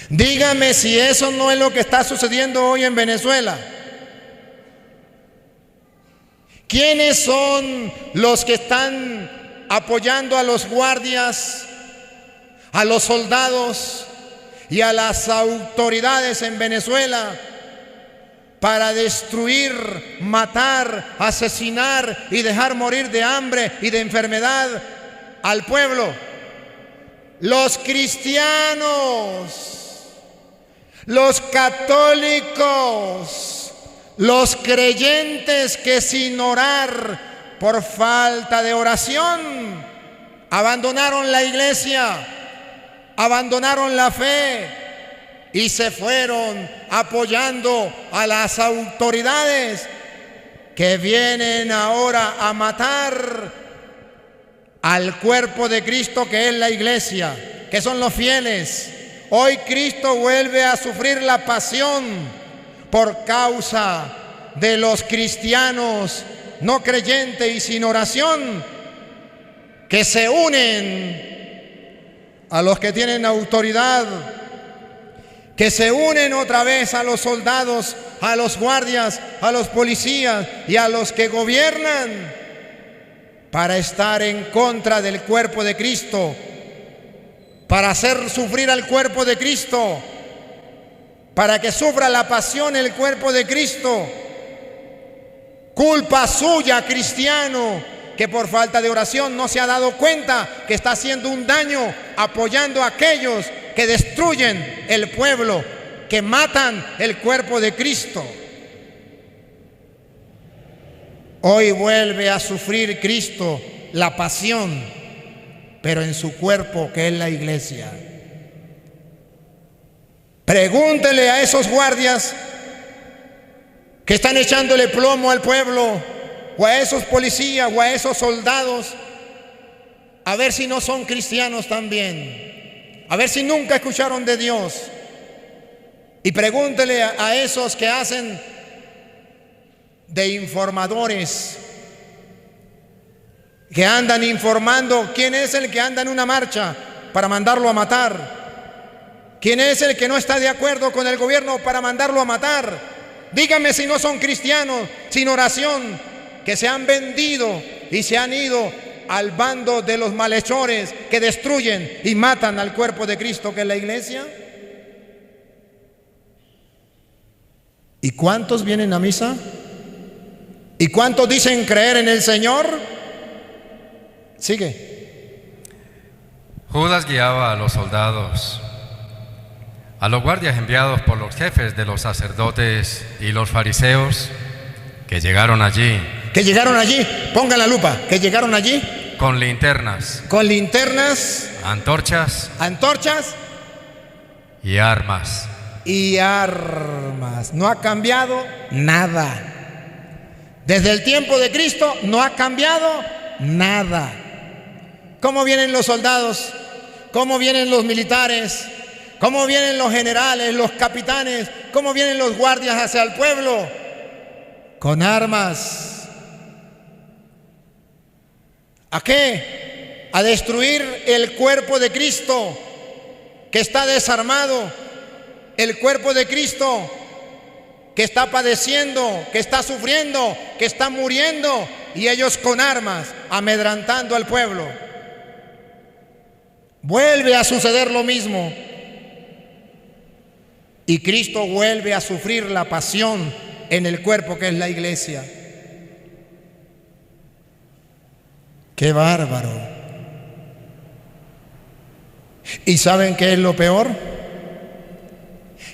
Dígame si eso no es lo que está sucediendo hoy en Venezuela. ¿Quiénes son los que están apoyando a los guardias, a los soldados y a las autoridades en Venezuela para destruir, matar, asesinar y dejar morir de hambre y de enfermedad al pueblo? Los cristianos, los católicos, los creyentes que sin orar por falta de oración abandonaron la iglesia, abandonaron la fe y se fueron apoyando a las autoridades que vienen ahora a matar al cuerpo de Cristo, que es la iglesia, que son los fieles. Hoy Cristo vuelve a sufrir la pasión por causa de los cristianos no creyentes y sin oración, que se unen a los que tienen autoridad, que se unen otra vez a los soldados, a los guardias, a los policías y a los que gobiernan para estar en contra del cuerpo de Cristo, para hacer sufrir al cuerpo de Cristo, para que sufra la pasión el cuerpo de Cristo. Culpa suya, cristiano, que por falta de oración no se ha dado cuenta que está haciendo un daño apoyando a aquellos que destruyen el pueblo, que matan el cuerpo de Cristo. Hoy vuelve a sufrir Cristo la pasión, pero en su cuerpo, que es la iglesia. Pregúntele a esos guardias que están echándole plomo al pueblo, o a esos policías, o a esos soldados, a ver si no son cristianos también, a ver si nunca escucharon de Dios. Y pregúntele a esos que hacen de informadores, que andan informando quién es el que anda en una marcha para mandarlo a matar. ¿Quién es el que no está de acuerdo con el gobierno para mandarlo a matar? Díganme si no son cristianos sin oración, que se han vendido y se han ido al bando de los malhechores que destruyen y matan al cuerpo de Cristo, que es la iglesia. ¿Y cuántos vienen a misa? ¿Y cuántos dicen creer en el Señor? Sigue. Judas guiaba a los soldados, a los guardias enviados por los jefes de los sacerdotes y los fariseos, que llegaron allí. Que llegaron allí, pongan la lupa, que llegaron allí. Con linternas. Con linternas. Antorchas. Antorchas. Y armas. Y armas. No ha cambiado nada. Desde el tiempo de Cristo no ha cambiado nada. ¿Cómo vienen los soldados? ¿Cómo vienen los militares? ¿Cómo vienen los generales, los capitanes? ¿Cómo vienen los guardias hacia el pueblo? Con armas. ¿A qué? A destruir el cuerpo de Cristo, que está desarmado, el cuerpo de Cristo que está padeciendo, que está sufriendo, que está muriendo, y ellos con armas amedrantando al pueblo. Vuelve a suceder lo mismo, y Cristo vuelve a sufrir la pasión en el cuerpo que es la iglesia. ¡Qué bárbaro! ¿Y saben qué es lo peor?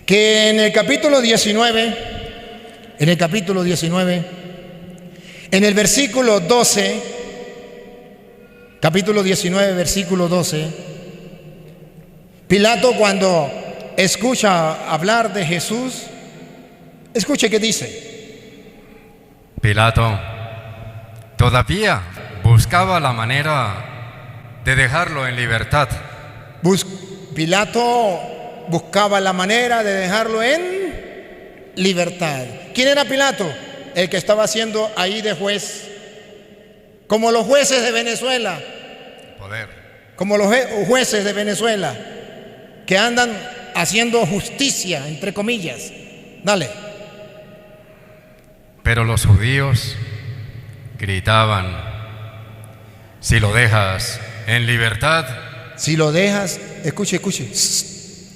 Que en el capítulo 19, en el versículo 12, capítulo 19, versículo 12, Pilato, cuando escucha hablar de Jesús, escuche qué dice. Pilato todavía buscaba la manera de dejarlo en libertad. Pilato buscaba la manera de dejarlo en libertad. ¿Quién era Pilato? El que estaba haciendo ahí de juez, como los jueces de Venezuela. Poder. Como los jueces de Venezuela, que andan haciendo justicia, entre comillas. Dale. Pero los judíos gritaban: si lo dejas en libertad. Si lo dejas, escuche.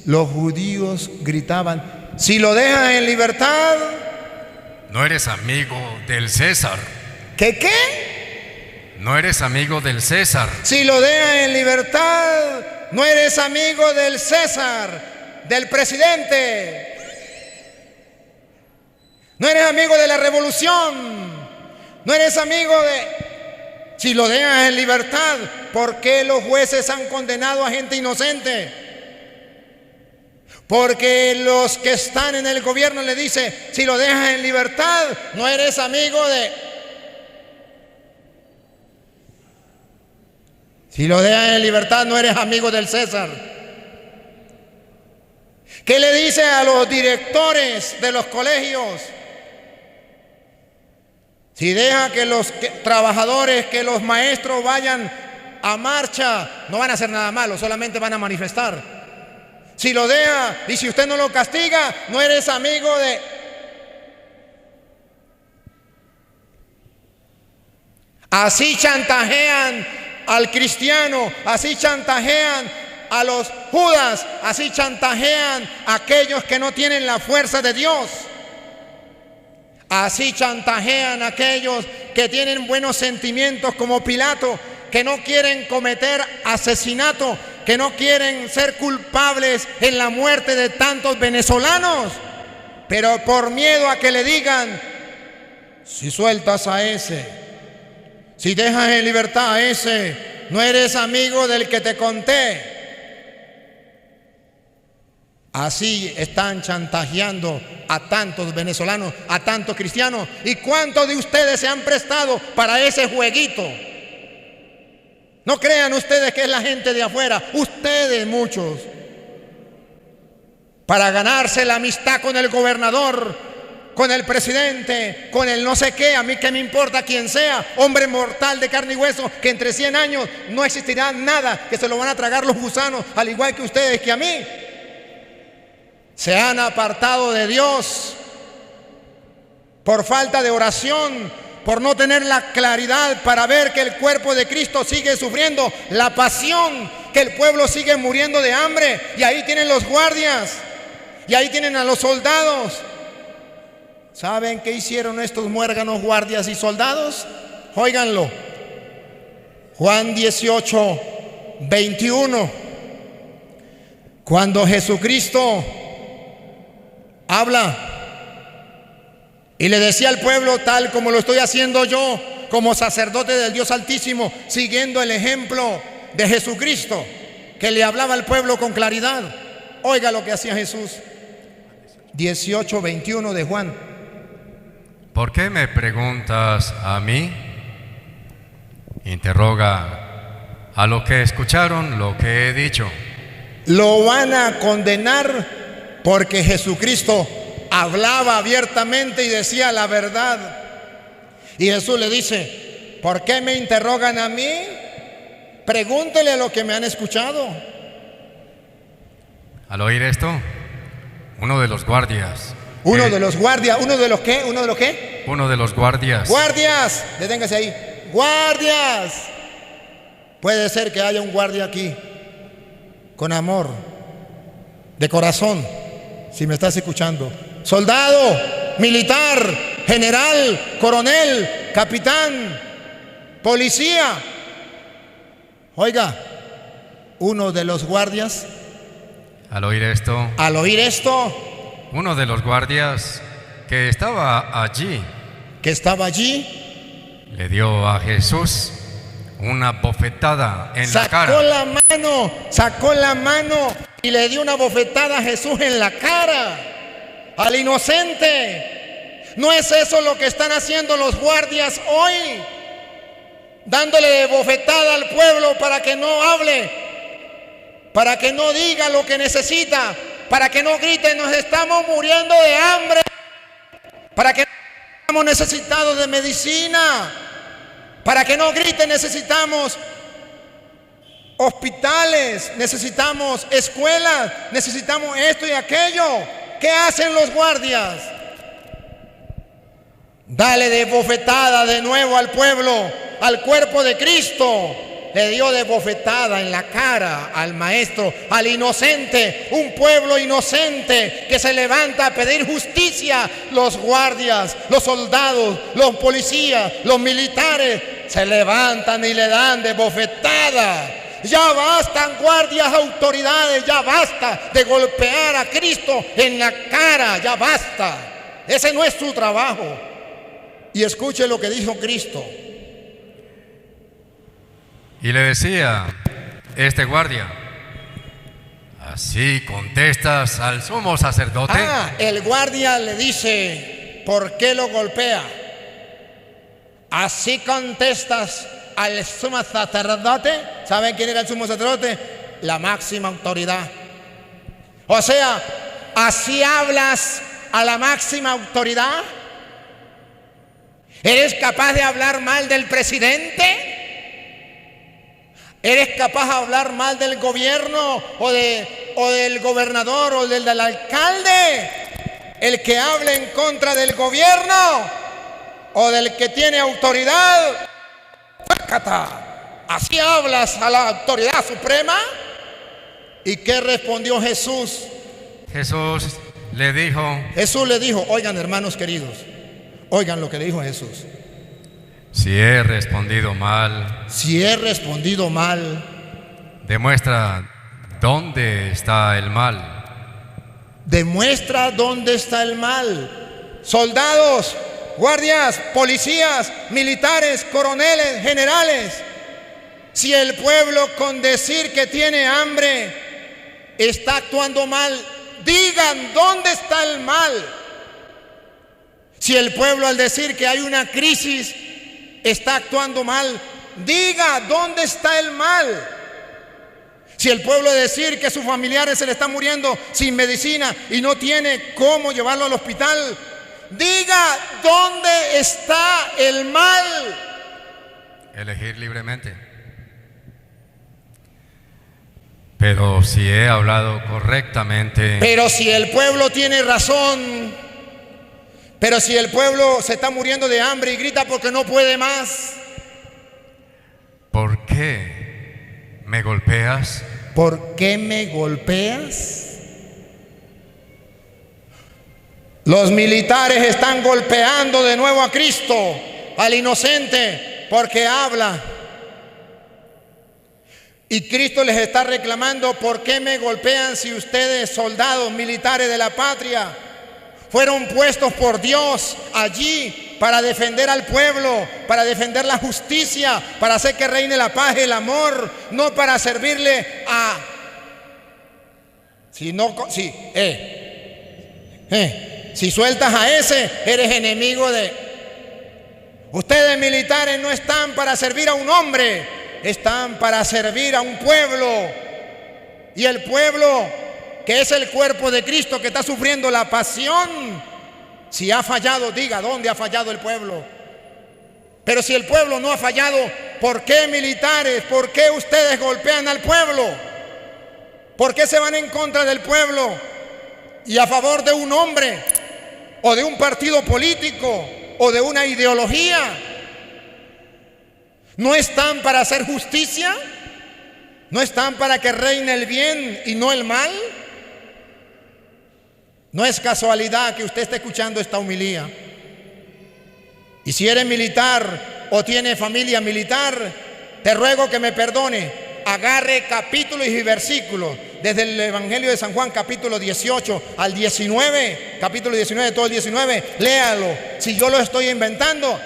Los judíos gritaban: si lo dejas en libertad, no eres amigo del César. ¿Qué? No eres amigo del César. Si lo dejas en libertad, no eres amigo del César, del presidente. No eres amigo de la revolución. No eres amigo de... Si lo dejas en libertad, ¿por qué los jueces han condenado a gente inocente? Porque los que están en el gobierno le dicen: si lo dejas en libertad, no eres amigo de... Si lo dejas en libertad, no eres amigo del César. ¿Qué le dice a los directores de los colegios? Si deja que los trabajadores, que los maestros vayan a marcha, no van a hacer nada malo, solamente van a manifestar. Si lo deja y si usted no lo castiga, no eres amigo de... Así chantajean al cristiano, así chantajean a los Judas, así chantajean a aquellos que no tienen la fuerza de Dios. Así chantajean a aquellos que tienen buenos sentimientos, como Pilato, que no quieren cometer asesinato, que no quieren ser culpables en la muerte de tantos venezolanos, pero por miedo a que le digan: si sueltas a ese, si dejas en libertad a ese, no eres amigo del que te conté. Así están chantajeando a tantos venezolanos, a tantos cristianos. ¿Y cuántos de ustedes se han prestado para ese jueguito? No crean ustedes que es la gente de afuera, ustedes muchos, para ganarse la amistad con el gobernador, con el presidente, con el no sé qué, a mí qué me importa quién sea, hombre mortal de carne y hueso, que entre 100 años no existirá nada, que se lo van a tragar los gusanos, al igual que ustedes, que a mí. Se han apartado de Dios por falta de oración, por no tener la claridad para ver que el cuerpo de Cristo sigue sufriendo la pasión, que el pueblo sigue muriendo de hambre. Y ahí tienen los guardias, y ahí tienen a los soldados. ¿Saben qué hicieron estos muérganos guardias y soldados? Óiganlo. Juan 18, 21. Cuando Jesucristo habla y le decía al pueblo, tal como lo estoy haciendo yo, como sacerdote del Dios Altísimo, siguiendo el ejemplo de Jesucristo, que le hablaba al pueblo con claridad. Oiga lo que hacía Jesús. 18, 21 de Juan. ¿Por qué me preguntas a mí? Interroga a lo que escucharon lo que he dicho. Lo van a condenar porque Jesucristo hablaba abiertamente y decía la verdad. Y Jesús le dice, ¿por qué me interrogan a mí? Pregúntele lo que me han escuchado. Al oír esto, uno de los guardias. ¿Uno de los guardias? ¿Uno de los qué? ¿Uno de los qué? Uno de los guardias. ¡Guardias! Deténgase ahí. ¡Guardias! Puede ser que haya un guardia aquí, con amor, de corazón, si me estás escuchando. Soldado, militar, general, coronel, capitán, policía. Oiga, uno de los guardias. Al oír esto, uno de los guardias que estaba allí, le dio a Jesús una bofetada en la cara. Sacó la mano y le dio una bofetada a Jesús en la cara, al inocente. ¿No es eso lo que están haciendo los guardias hoy? Dándole bofetada al pueblo para que no hable, para que no diga lo que necesita, para que no grite, nos estamos muriendo de hambre, para que no estamos necesitados de medicina, para que no grite, necesitamos hospitales, necesitamos escuelas, necesitamos esto y aquello. ¿Qué hacen los guardias? Dale de bofetada de nuevo al pueblo, al cuerpo de Cristo. Le dio de bofetada en la cara al maestro, al inocente, un pueblo inocente que se levanta a pedir justicia. Los guardias, los soldados, los policías, los militares se levantan y le dan de bofetada. Ya bastan, guardias, autoridades, ya basta de golpear a Cristo en la cara, ya basta. Ese no es su trabajo. Y escuche lo que dijo Cristo. Y le decía este guardia, ¿así contestas al sumo sacerdote? El guardia le dice, ¿por qué lo golpea? ¿Así contestas al sumo sacerdote? ¿Saben quién era el sumo sacerdote? La máxima autoridad. O sea, ¿así hablas a la máxima autoridad? ¿Eres capaz de hablar mal del presidente? ¿Eres capaz de hablar mal del gobierno o del gobernador o del alcalde? El que hable en contra del gobierno o del que tiene autoridad. ¿Así hablas a la autoridad suprema? ¿Y qué respondió Jesús? Jesús le dijo, oigan, hermanos queridos, oigan lo que le dijo Jesús. Si he respondido mal, demuestra dónde está el mal. Demuestra dónde está el mal. Soldados, guardias, policías, militares, coroneles, generales. Si el pueblo con decir que tiene hambre está actuando mal, digan dónde está el mal. Si el pueblo al decir que hay una crisis está actuando mal, diga dónde está el mal. Si el pueblo decir que sus familiares se le están muriendo sin medicina y no tiene cómo llevarlo al hospital, Diga dónde está el mal. Elegir libremente. Pero si he hablado correctamente. Pero si el pueblo tiene razón, pero si el pueblo se está muriendo de hambre y grita porque no puede más. ¿Por qué me golpeas? ¿Por qué me golpeas? Los militares están golpeando de nuevo a Cristo, al inocente, porque habla. Y Cristo les está reclamando: ¿por qué me golpean si ustedes, soldados militares de la patria, fueron puestos por Dios allí para defender al pueblo, para defender la justicia, para hacer que reine la paz y el amor, no para servirle a... Si sueltas a ese, eres enemigo de... Ustedes militares no están para servir a un hombre, están para servir a un pueblo. Y el pueblo, que es el cuerpo de Cristo, que está sufriendo la pasión, si ha fallado, diga dónde ha fallado el pueblo. Pero si el pueblo no ha fallado, ¿por qué militares? ¿Por qué ustedes golpean al pueblo? ¿Por qué se van en contra del pueblo y a favor de un hombre o de un partido político o de una ideología? ¿No están para hacer justicia? ¿No están para que reine el bien y no el mal? No es casualidad que usted esté escuchando esta homilía. Y si eres militar o tiene familia militar, te ruego que me perdone. Agarre capítulos y versículos desde el Evangelio de San Juan, capítulo 18 al 19, capítulo 19, todo el 19, léalo. Si yo lo estoy inventando,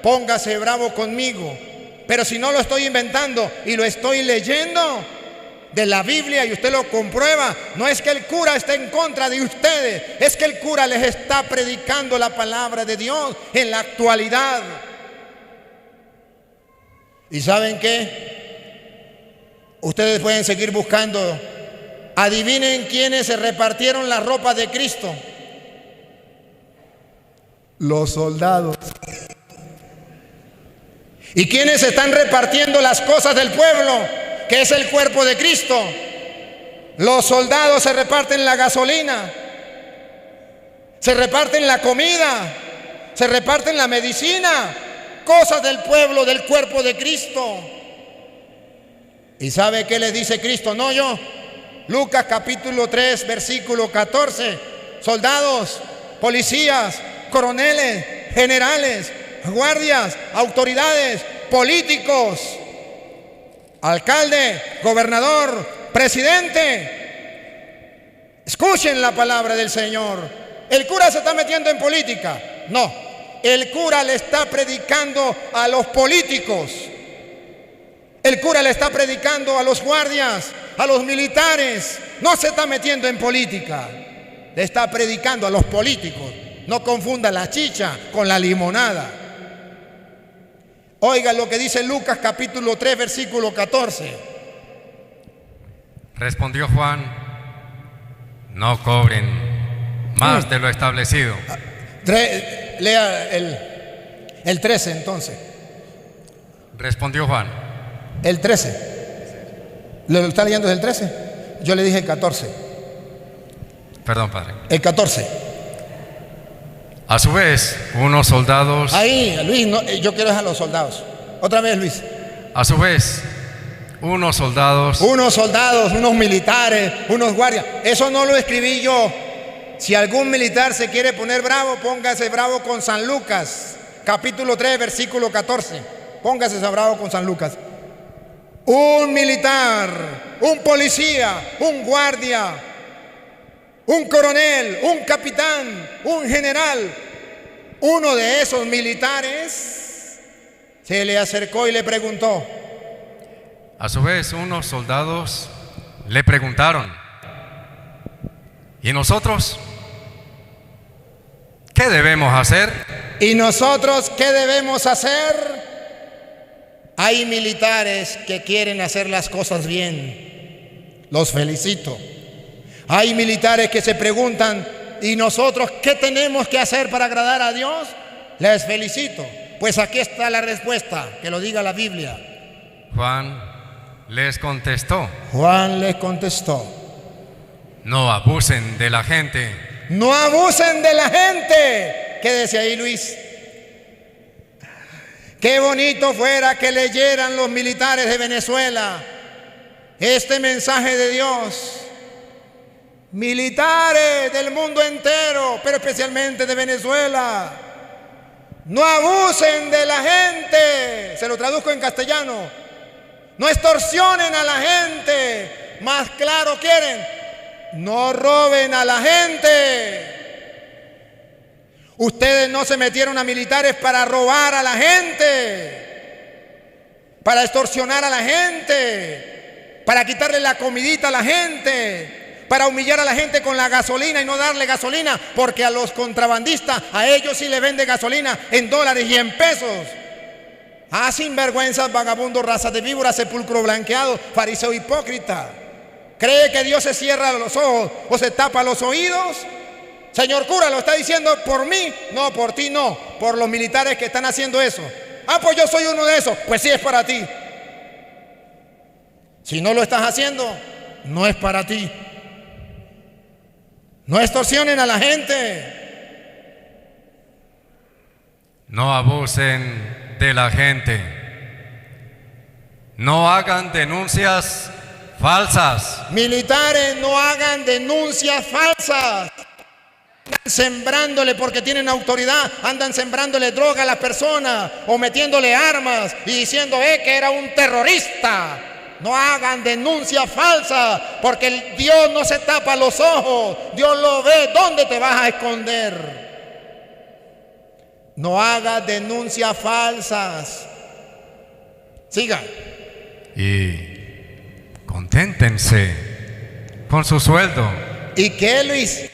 póngase bravo conmigo. Pero si no lo estoy inventando y lo estoy leyendo de la Biblia y usted lo comprueba, no es que el cura esté en contra de ustedes, es que el cura les está predicando la palabra de Dios en la actualidad. ¿Y saben qué? Ustedes pueden seguir buscando. Adivinen quiénes se repartieron la ropa de Cristo. Los soldados. ¿Y quiénes están repartiendo las cosas del pueblo, que es el cuerpo de Cristo? Los soldados se reparten la gasolina, se reparten la comida, se reparten la medicina, cosas del pueblo, del cuerpo de Cristo. ¿Y sabe qué le dice Cristo? No yo. Lucas capítulo 3, versículo 14. Soldados, policías, coroneles, generales, guardias, autoridades, políticos, alcalde, gobernador, presidente, escuchen la palabra del Señor. ¿El cura se está metiendo en política? No, el cura le está predicando a los políticos. El cura le está predicando a los guardias, a los militares. No se está metiendo en política, le está predicando a los políticos. No confunda la chicha con la limonada. Oiga lo que dice Lucas capítulo 3, versículo 14. Respondió Juan: no cobren más de lo establecido. Lea el 13 entonces. Respondió Juan. El 13. ¿Lo está leyendo desde el 13? Yo le dije el 14. Perdón, padre. El 14. A su vez, unos soldados... Ahí, Luis, no, yo quiero dejar a los soldados. Otra vez, Luis. A su vez, unos soldados... Unos militares, unos guardias. Eso no lo escribí yo. Si algún militar se quiere poner bravo, póngase bravo con San Lucas, capítulo 3, versículo 14. Póngase bravo con San Lucas. Un militar, un policía, un guardia, un coronel, un capitán, un general, uno de esos militares se le acercó y le preguntó. A su vez, unos soldados le preguntaron: ¿y nosotros qué debemos hacer? ¿Y nosotros qué debemos hacer? Hay militares que quieren hacer las cosas bien. Los felicito. Hay militares que se preguntan: ¿Y nosotros qué tenemos que hacer para agradar a Dios? Les felicito. Pues aquí está la respuesta, que lo diga la Biblia. Juan les contestó: Juan les contestó: no abusen de la gente. No abusen de la gente. Quédese ahí, Luis. Qué bonito fuera que leyeran los militares de Venezuela este mensaje de Dios. Militares del mundo entero, pero especialmente de Venezuela, no abusen de la gente. Se lo traduzco en castellano: no extorsionen a la gente. Más claro quieren: no roben a la gente. Ustedes no se metieron a militares para robar a la gente, para extorsionar a la gente, para quitarle la comidita a la gente, para humillar a la gente con la gasolina y no darle gasolina, porque a los contrabandistas, a ellos sí le vende gasolina en dólares y en pesos. Ah, sinvergüenzas, vagabundos, raza de víboras, sepulcro blanqueado, fariseo hipócrita. ¿Cree que Dios se cierra los ojos o se tapa los oídos? Señor cura, ¿lo está diciendo por mí? No, por ti no, por los militares que están haciendo eso. Ah, pues yo soy uno de esos. Pues sí, es para ti. Si no lo estás haciendo, no es para ti. No extorsionen a la gente. No abusen de la gente. No hagan denuncias falsas. Militares, no hagan denuncias falsas. Andan sembrándole, porque tienen autoridad, andan sembrándole droga a las personas o metiéndole armas y diciendo que era un terrorista. No hagan denuncias falsas, porque Dios no se tapa los ojos, Dios lo ve. ¿Dónde te vas a esconder? No hagas denuncias falsas. Siga. Y conténtense con su sueldo. ¿Y qué, Luis?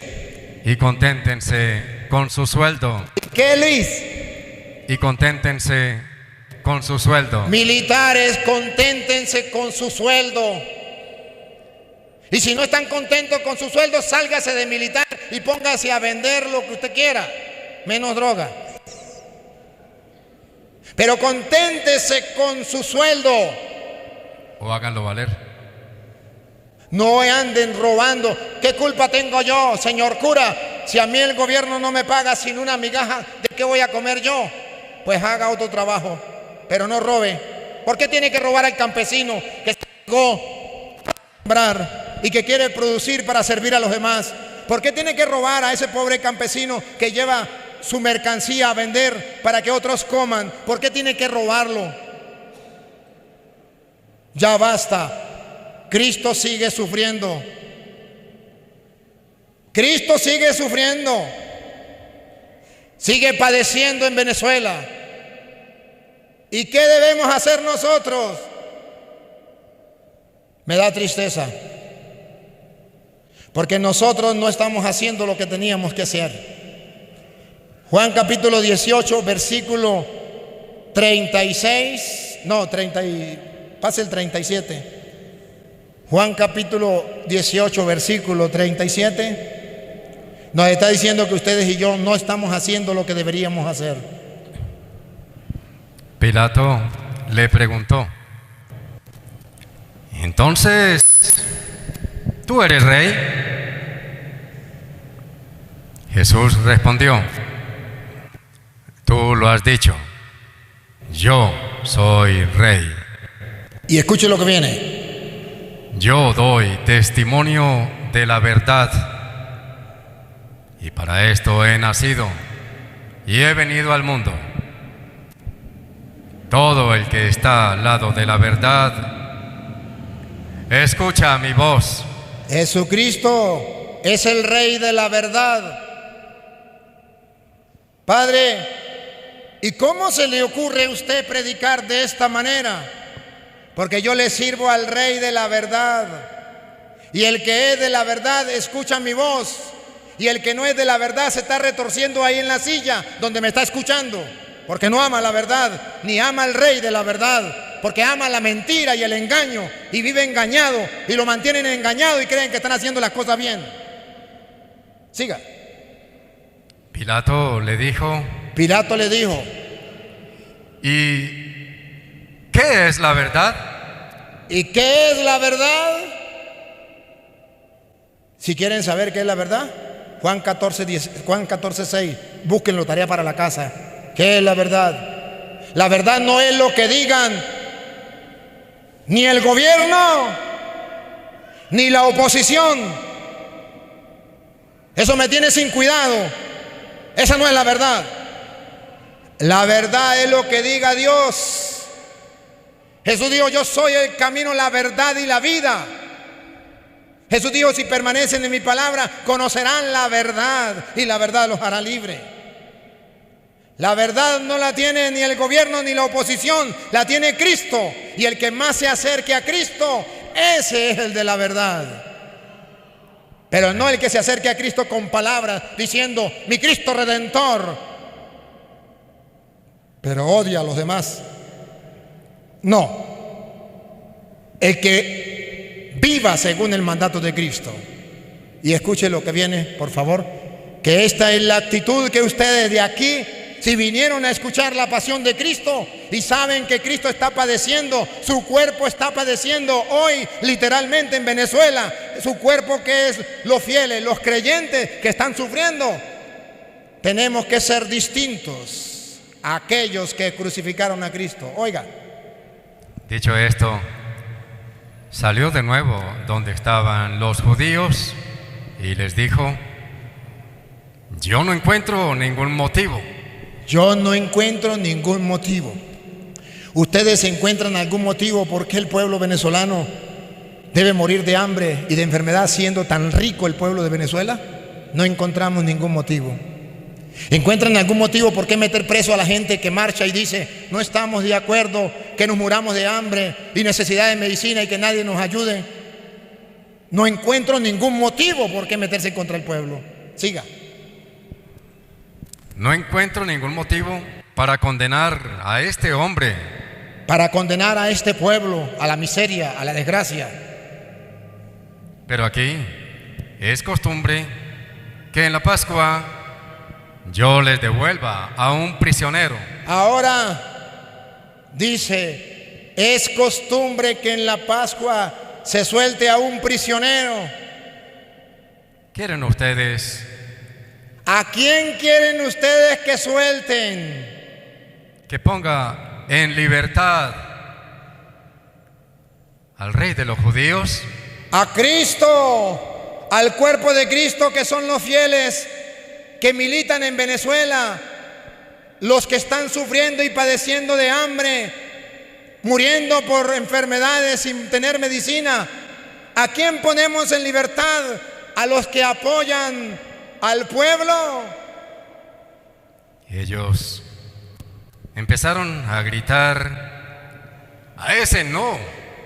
Y conténtense con su sueldo. ¿Y qué, Luis? Y conténtense con su sueldo. Militares, conténtense con su sueldo. Y si no están contentos con su sueldo, sálgase de militar y póngase a vender lo que usted quiera, menos droga. Pero conténtese con su sueldo. O háganlo valer. No anden robando. ¿Qué culpa tengo yo, señor cura? Si a mí el gobierno no me paga sin una migaja, ¿de qué voy a comer yo? Pues haga otro trabajo, pero no robe. ¿Por qué tiene que robar al campesino que se llegó a sembrar y que quiere producir para servir a los demás? ¿Por qué tiene que robar a ese pobre campesino que lleva su mercancía a vender para que otros coman? ¿Por qué tiene que robarlo? Ya basta. Cristo sigue sufriendo. Cristo sigue sufriendo. Sigue padeciendo en Venezuela. ¿Y qué debemos hacer nosotros? Me da tristeza, porque nosotros no estamos haciendo lo que teníamos que hacer. Juan capítulo 18, versículo 36, no, 30 pase el 37. Juan capítulo 18, versículo 37, nos está diciendo que ustedes y yo no estamos haciendo lo que deberíamos hacer. Pilato le preguntó: entonces, ¿tú eres rey? Jesús respondió: tú lo has dicho, yo soy rey. Y escuche lo que viene. Yo doy testimonio de la verdad, y para esto he nacido y he venido al mundo. Todo el que está al lado de la verdad, escucha mi voz. Jesucristo es el Rey de la verdad. Padre, ¿y cómo se le ocurre a usted predicar de esta manera? Porque yo le sirvo al Rey de la verdad. Y el que es de la verdad escucha mi voz. Y el que no es de la verdad se está retorciendo ahí en la silla donde me está escuchando, porque no ama la verdad, ni ama al Rey de la verdad, porque ama la mentira y el engaño, y vive engañado y lo mantienen engañado y creen que están haciendo las cosas bien. Siga. Pilato le dijo, ¿y qué es la verdad? ¿Y qué es la verdad? Si quieren saber qué es la verdad, Juan 14:6, búsquenlo, tarea para la casa. ¿Qué es la verdad? La verdad no es lo que digan ni el gobierno ni la oposición. Eso me tiene sin cuidado. Esa no es la verdad. La verdad es lo que diga Dios. Jesús dijo, yo soy el camino, la verdad y la vida. Jesús dijo, si permanecen en mi palabra, conocerán la verdad y la verdad los hará libre. La verdad no la tiene ni el gobierno ni la oposición, la tiene Cristo. Y el que más se acerque a Cristo, ese es el de la verdad. Pero no el que se acerque a Cristo con palabras diciendo, mi Cristo Redentor, pero odia a los demás. No, el que viva según el mandato de Cristo. Y escuche lo que viene, por favor, que esta es la actitud que ustedes de aquí, si vinieron a escuchar la pasión de Cristo y saben que Cristo está padeciendo, su cuerpo está padeciendo hoy literalmente en Venezuela, su cuerpo que es los fieles, los creyentes que están sufriendo, tenemos que ser distintos a aquellos que crucificaron a Cristo. Oiga. Dicho esto, salió de nuevo donde estaban los judíos y les dijo, yo no encuentro ningún motivo. Yo no encuentro ningún motivo. ¿Ustedes encuentran algún motivo por qué el pueblo venezolano debe morir de hambre y de enfermedad siendo tan rico el pueblo de Venezuela? No encontramos ningún motivo. ¿Encuentran algún motivo por qué meter preso a la gente que marcha y dice, no estamos de acuerdo que nos muramos de hambre y necesidad de medicina y que nadie nos ayude? No encuentro ningún motivo por qué meterse contra el pueblo. Siga. No encuentro ningún motivo para condenar a este hombre. Para condenar a este pueblo a la miseria, a la desgracia. Pero aquí es costumbre que en la Pascua yo les devuelva a un prisionero. Ahora dice, es costumbre que en la Pascua se suelte a un prisionero. ¿Quieren ustedes? ¿A quién quieren ustedes que suelten? Que ponga en libertad al rey de los judíos. A Cristo, al cuerpo de Cristo, que son los fieles que militan en Venezuela, los que están sufriendo y padeciendo de hambre, muriendo por enfermedades sin tener medicina. ¿A quién ponemos en libertad? A los que apoyan al pueblo. Ellos empezaron a gritar, a ese no.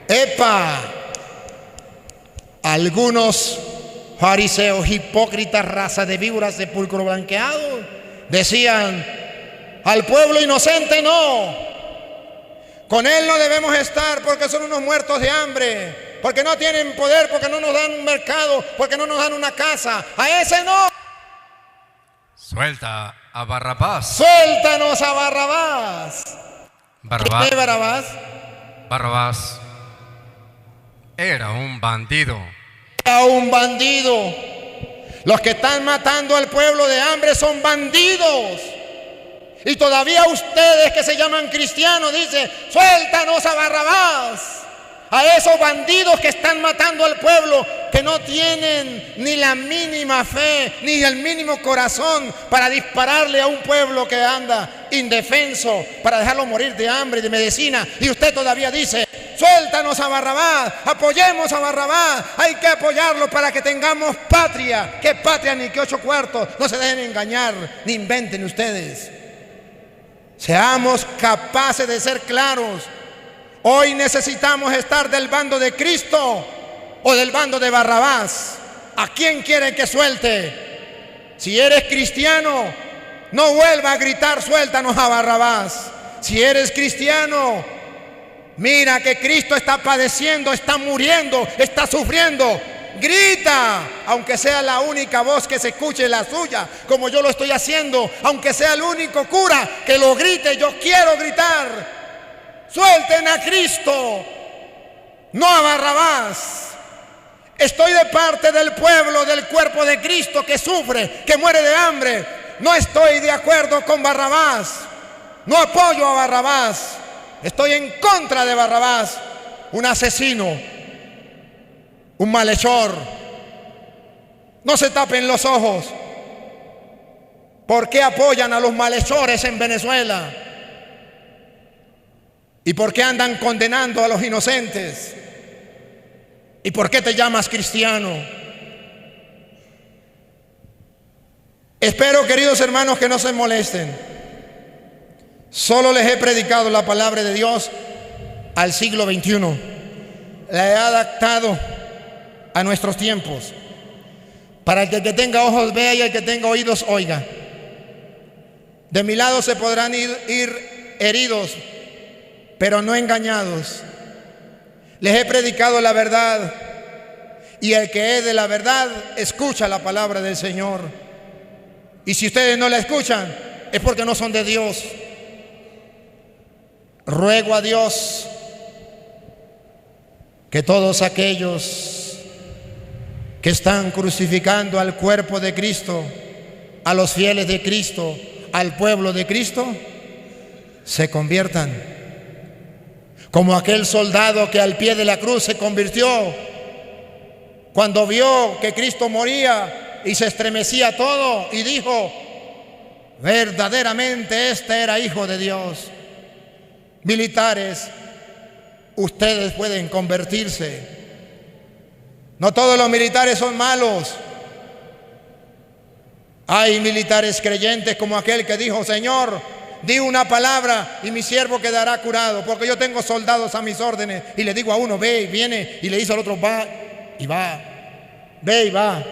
¡Epa! Algunos fariseos, hipócritas, raza de víboras, sepulcro blanqueado, decían, al pueblo inocente no, con él no debemos estar porque son unos muertos de hambre, porque no tienen poder, porque no nos dan un mercado, porque no nos dan una casa. A ese no. Suelta a Barrabás. Suéltanos a Barrabás. Barrabás. ¿Qué Barrabás? Barrabás era un bandido. Era un bandido. Los que están matando al pueblo de hambre son bandidos. Y todavía ustedes que se llaman cristianos dicen, suéltanos a Barrabás. A esos bandidos que están matando al pueblo, que no tienen ni la mínima fe, ni el mínimo corazón para dispararle a un pueblo que anda indefenso, para dejarlo morir de hambre y de medicina. Y usted todavía dice, suéltanos a Barrabás, apoyemos a Barrabás, hay que apoyarlo para que tengamos patria. ¿Qué patria ni qué 8 cuartos? No se dejen engañar, ni inventen ustedes. Seamos capaces de ser claros. Hoy necesitamos estar del bando de Cristo o del bando de Barrabás. ¿A quién quieren que suelte? Si eres cristiano, no vuelva a gritar, suéltanos a Barrabás. Si eres cristiano, mira que Cristo está padeciendo, está muriendo, está sufriendo. grita, aunque sea la única voz que se escuche la suya, como yo lo estoy haciendo, aunque sea el único cura que lo grite, yo quiero gritar. Suelten a Cristo, no a Barrabás. Estoy de parte del pueblo, del cuerpo de Cristo que sufre, que muere de hambre. No estoy de acuerdo con Barrabás, no apoyo a Barrabás, estoy en contra de Barrabás, un asesino, un malhechor. No se tapen los ojos. ¿Por qué apoyan a los malhechores en Venezuela? ¿Y por qué andan condenando a los inocentes? ¿Y por qué te llamas cristiano? Espero, queridos hermanos, que no se molesten. Solo les he predicado la palabra de Dios al siglo XXI. La he adaptado a nuestros tiempos, para que el que tenga ojos vea y el que tenga oídos oiga. De mi lado se podrán ir heridos, pero no engañados. Les he predicado la verdad, y el que es de la verdad escucha la palabra del Señor. Y si ustedes no la escuchan, es porque no son de Dios. Ruego a Dios que todos aquellos que están crucificando al cuerpo de Cristo, a los fieles de Cristo, al pueblo de Cristo, se conviertan como aquel soldado que al pie de la cruz se convirtió cuando vio que Cristo moría y se estremecía todo y dijo: verdaderamente este era Hijo de Dios. Militares, ustedes pueden convertirse. No todos los militares son malos. Hay militares creyentes como aquel que dijo: Señor, di una palabra y mi siervo quedará curado, porque yo tengo soldados a mis órdenes. Y le digo a uno: ve y viene, y le dice al otro: va y va, ve y va.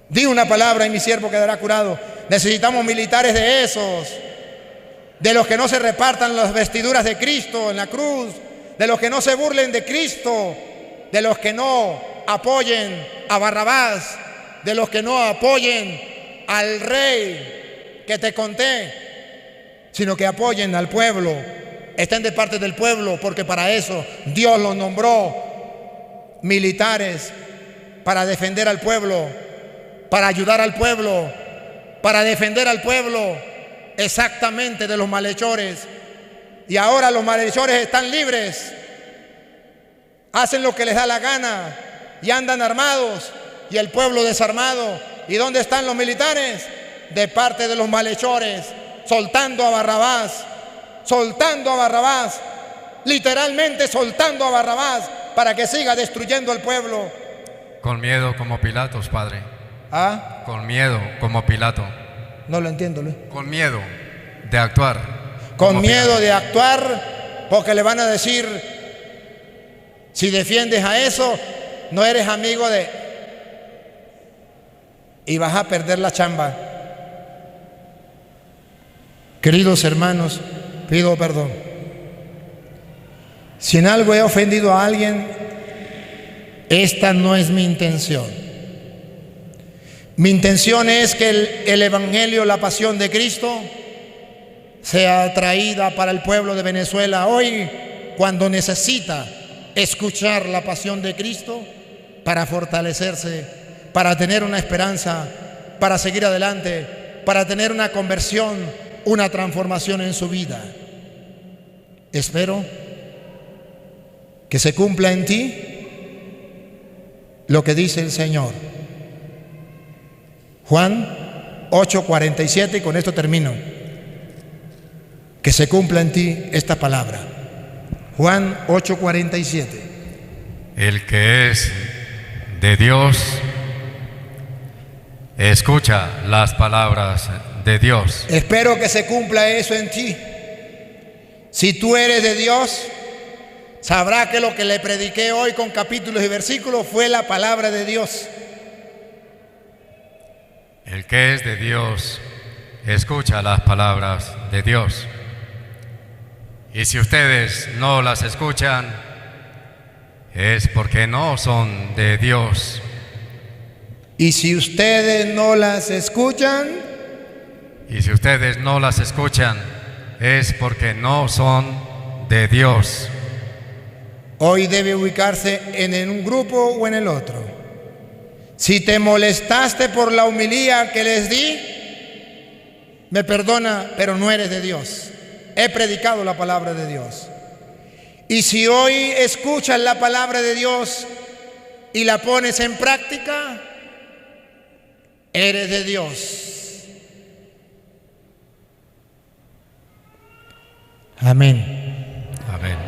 Di una palabra y mi siervo quedará curado. Necesitamos militares de esos, de los que no se repartan las vestiduras de Cristo en la cruz, de los que no se burlen de Cristo, de los que no apoyen a Barrabás, de los que no apoyen al rey que te conté, sino que apoyen al pueblo, estén de parte del pueblo, porque para eso Dios los nombró militares, para defender al pueblo, para ayudar al pueblo, para defender al pueblo exactamente de los malhechores. Y ahora los malhechores están libres, hacen lo que les da la gana y andan armados, y el pueblo desarmado. ¿Y dónde están los militares? De parte de los malhechores, soltando a Barrabás, literalmente soltando a Barrabás para que siga destruyendo al pueblo. Con miedo como Pilatos, Padre. ¿Ah? Con miedo como Pilato. No lo entiendo, Luis. Con miedo de actuar. Con miedo de actuar, porque le van a decir: si defiendes a eso, no eres amigo de... y vas a perder la chamba. Queridos hermanos, pido perdón. Si en algo he ofendido a alguien, esta no es mi intención. Mi intención es que el Evangelio, la pasión de Cristo, sea traída para el pueblo de Venezuela hoy, cuando necesita escuchar la pasión de Cristo para fortalecerse, para tener una esperanza, para seguir adelante, para tener una conversión, una transformación en su vida. Espero que se cumpla en ti lo que dice el Señor. Juan 8:47, y con esto termino. Que se cumpla en ti esta palabra. Juan 8:47. El que es de Dios escucha las palabras de Dios. Espero que se cumpla eso en ti. Si tú eres de Dios, sabrá que lo que le prediqué hoy con capítulos y versículos fue la palabra de Dios. El que es de Dios escucha las palabras de Dios. Y si ustedes no las escuchan, es porque no son de Dios. Y si ustedes no las escuchan, Y si ustedes no las escuchan, es porque no son de Dios. hoy debe ubicarse en un grupo o en el otro. Si te molestaste por la homilía que les di, me perdona, pero no eres de Dios. He predicado la palabra de Dios. Y si hoy escuchas la palabra de Dios y la pones en práctica, eres de Dios. Amén. Amén.